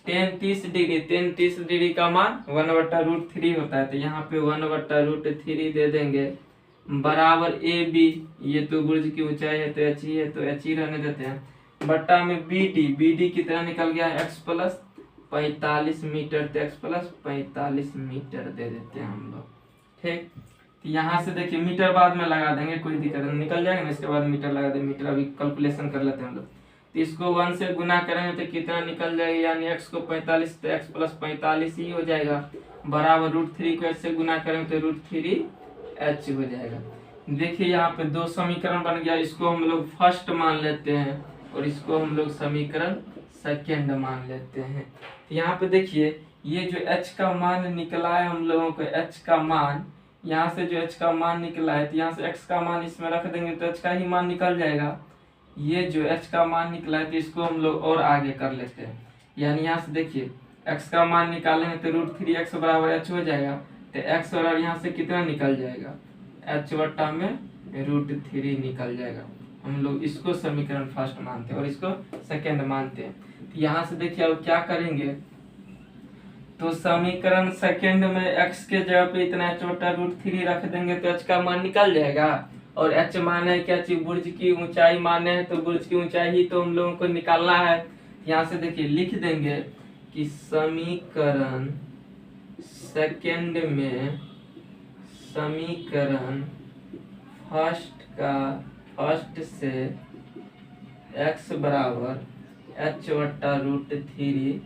टेन 30 डिग्री का मान 1/√3 होता है, तो यहाँ पे 1/√3 दे देंगे बराबर ए बी, ये तो बुर्ज की ऊंचाई है तो एच ही है, तो एच ही रहने देते हैं, बट्टा में बी डी कितना निकल गया x प्लस 45 मीटर, तो x प्लस 45 मीटर दे देते हैं हम लोग। ठीक, तो यहाँ से देखिए मीटर बाद में लगा देंगे, कोई दिक्कत नहीं, निकल जाएगा ना, इसके बाद मीटर लगा देंगे। मीटर अभी कैलकुलेशन कर लेते हैं हम लोग। तो इसको 1 से गुना करेंगे तो कितना निकल जाएगा, यानी x को 45 तो x प्लस 45 ही हो जाएगा, बराबर √3 को ऐसे गुना करेंगे तो √3h हो जाएगा। देखिए यहाँ पे दो समीकरण बन गया, इसको हम लोग फर्स्ट मान लेते हैं और इसको हम लोग समीकरण सेकेंड मान लेते हैं। तो यहाँ पे देखिए ये जो h का मान निकला है हम लोगों को, h का मान यहाँ से जो h का मान निकला है, तो यहाँ से x का मान इसमें रख देंगे तो h का ही मान निकल जाएगा। ये जो h का मान निकला है तो इसको हम लोग और आगे कर लेते हैं, यानी यहाँ से देखिए x का मान निकालेंगे तो √3x बराबर h हो जाएगा, तो x बराबर यहाँ से कितना निकल जाएगा h बट्टा में √3 निकल जाएगा। हम लोग इसको समीकरण फर्स्ट मानते हैं और इसको सेकंड मानते हैं। तो यहाँ से देखिए अब क्या करेंगे, तो समीकरण सेकंड में x के जगह पे इतना h बट्टा √3 रख देंगे तो h का मान निकल जाएगा। और h मान है क्या चीज, बुर्ज की ऊंचाई माने है, तो बुर्ज की ऊंचाई ही तो हम लोगों को निकालना है। यहाँ से देखिए लिख देंगे कि समीकरण सेकंड में समीकरण फर्स्ट से x बराबर h बट्टा √3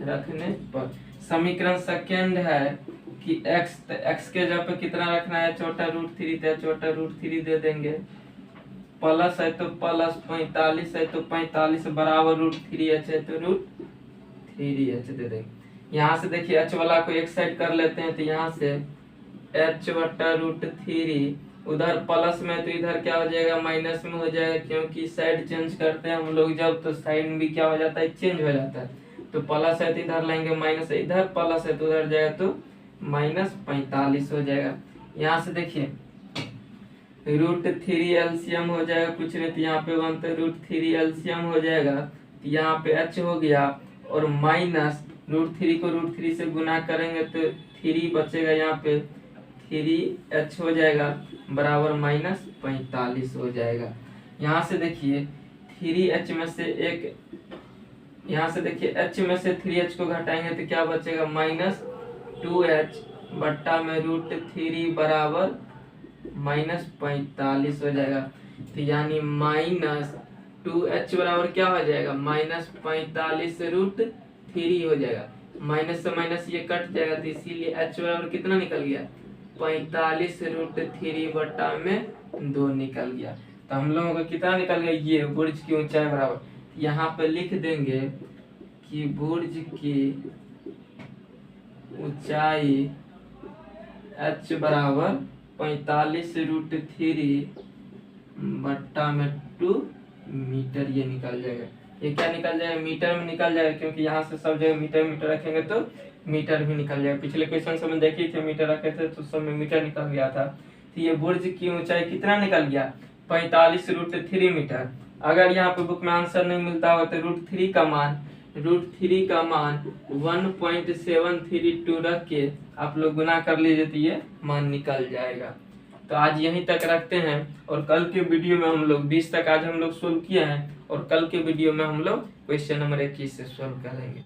रखने पर समीकरण सेकंड है कि x के जगह पे कितना रखना है h बट्टा √3, तो h बट्टा √3 दे देंगे, प्लस है तो प्लस 45 है तो 45 बराबर √3h है तो √3h दे देंगे। यहाँ से देखिए h वाला को एक साइड कर लेते हैं, तो यहाँ से h बट्टा √3 उधर प्लस में तो इधर क्या हो जाएगा माइनस में हो जाएगा, क्योंकि साइड चेंज करते हैं हम लोग जब तो साइड भी क्या हो जाता है चेंज हो जाता है। तो प्लस है तो इधर लाएंगे माइनस, इधर प्लस है तो उधर जाएगा तो -45 हो जाएगा। यहाँ से देखिए √3 एलसीएम हो जाएगा, कुछ नहीं तो यहाँ पे 1 तो √3 एलसीएम हो जाएगा, तो यहाँ पे h हो गया और माइनस √3 को √3 से गुना करेंगे तो 3 बचेगा, यहाँ पे 3h हो जाएगा बराबर -45 हो जाएगा। यहाँ से देखिए 3h में से एक, यहाँ से देखिए h में से 3h को घटाएंगे तो क्या बचेगा -2h बट्टा में √3 बराबर -45 हो जाएगा। तो यानी -2h बराबर क्या हो जाएगा -45 √3 हो जाएगा, माइनस से माइनस ये कट जाएगा, तो इसीलिए h बराबर कितना निकल गया 45 √3 बट्टा में 2 निकल गया। तो हम लोगों का कितना निकल गया, ये बुर्ज की ऊंचाई बराबर, यहाँ पे लिख देंगे कि बुर्ज की ऊंचाई h बराबर 45√3 बट्टा में 2 मीटर ये निकल जाएगा। ये क्या निकल जाएगा? मीटर में निकल जाएगा, क्योंकि यहाँ से सब जगह मीटर मीटर रखेंगे तो मीटर भी निकल जाएगा। पिछले क्वेश्चन से देखे थे, मीटर रखे थे तो सब में मीटर निकल गया था। तो ये बुर्ज की ऊंचाई कितना निकल गया? 45√3 मीटर। अगर यहाँ पे बुक में आंसर नहीं मिलता हो तो √3 का मान 1.732 रख के आप लोग गुना कर लीजिए तो ये मान निकल जाएगा। तो आज यहीं तक रखते हैं, और कल के वीडियो में हम लोग 20 तक आज हम लोग सोल्व किए हैं, और कल के वीडियो में हम लोग क्वेश्चन नंबर 21 से सोल्व करेंगे।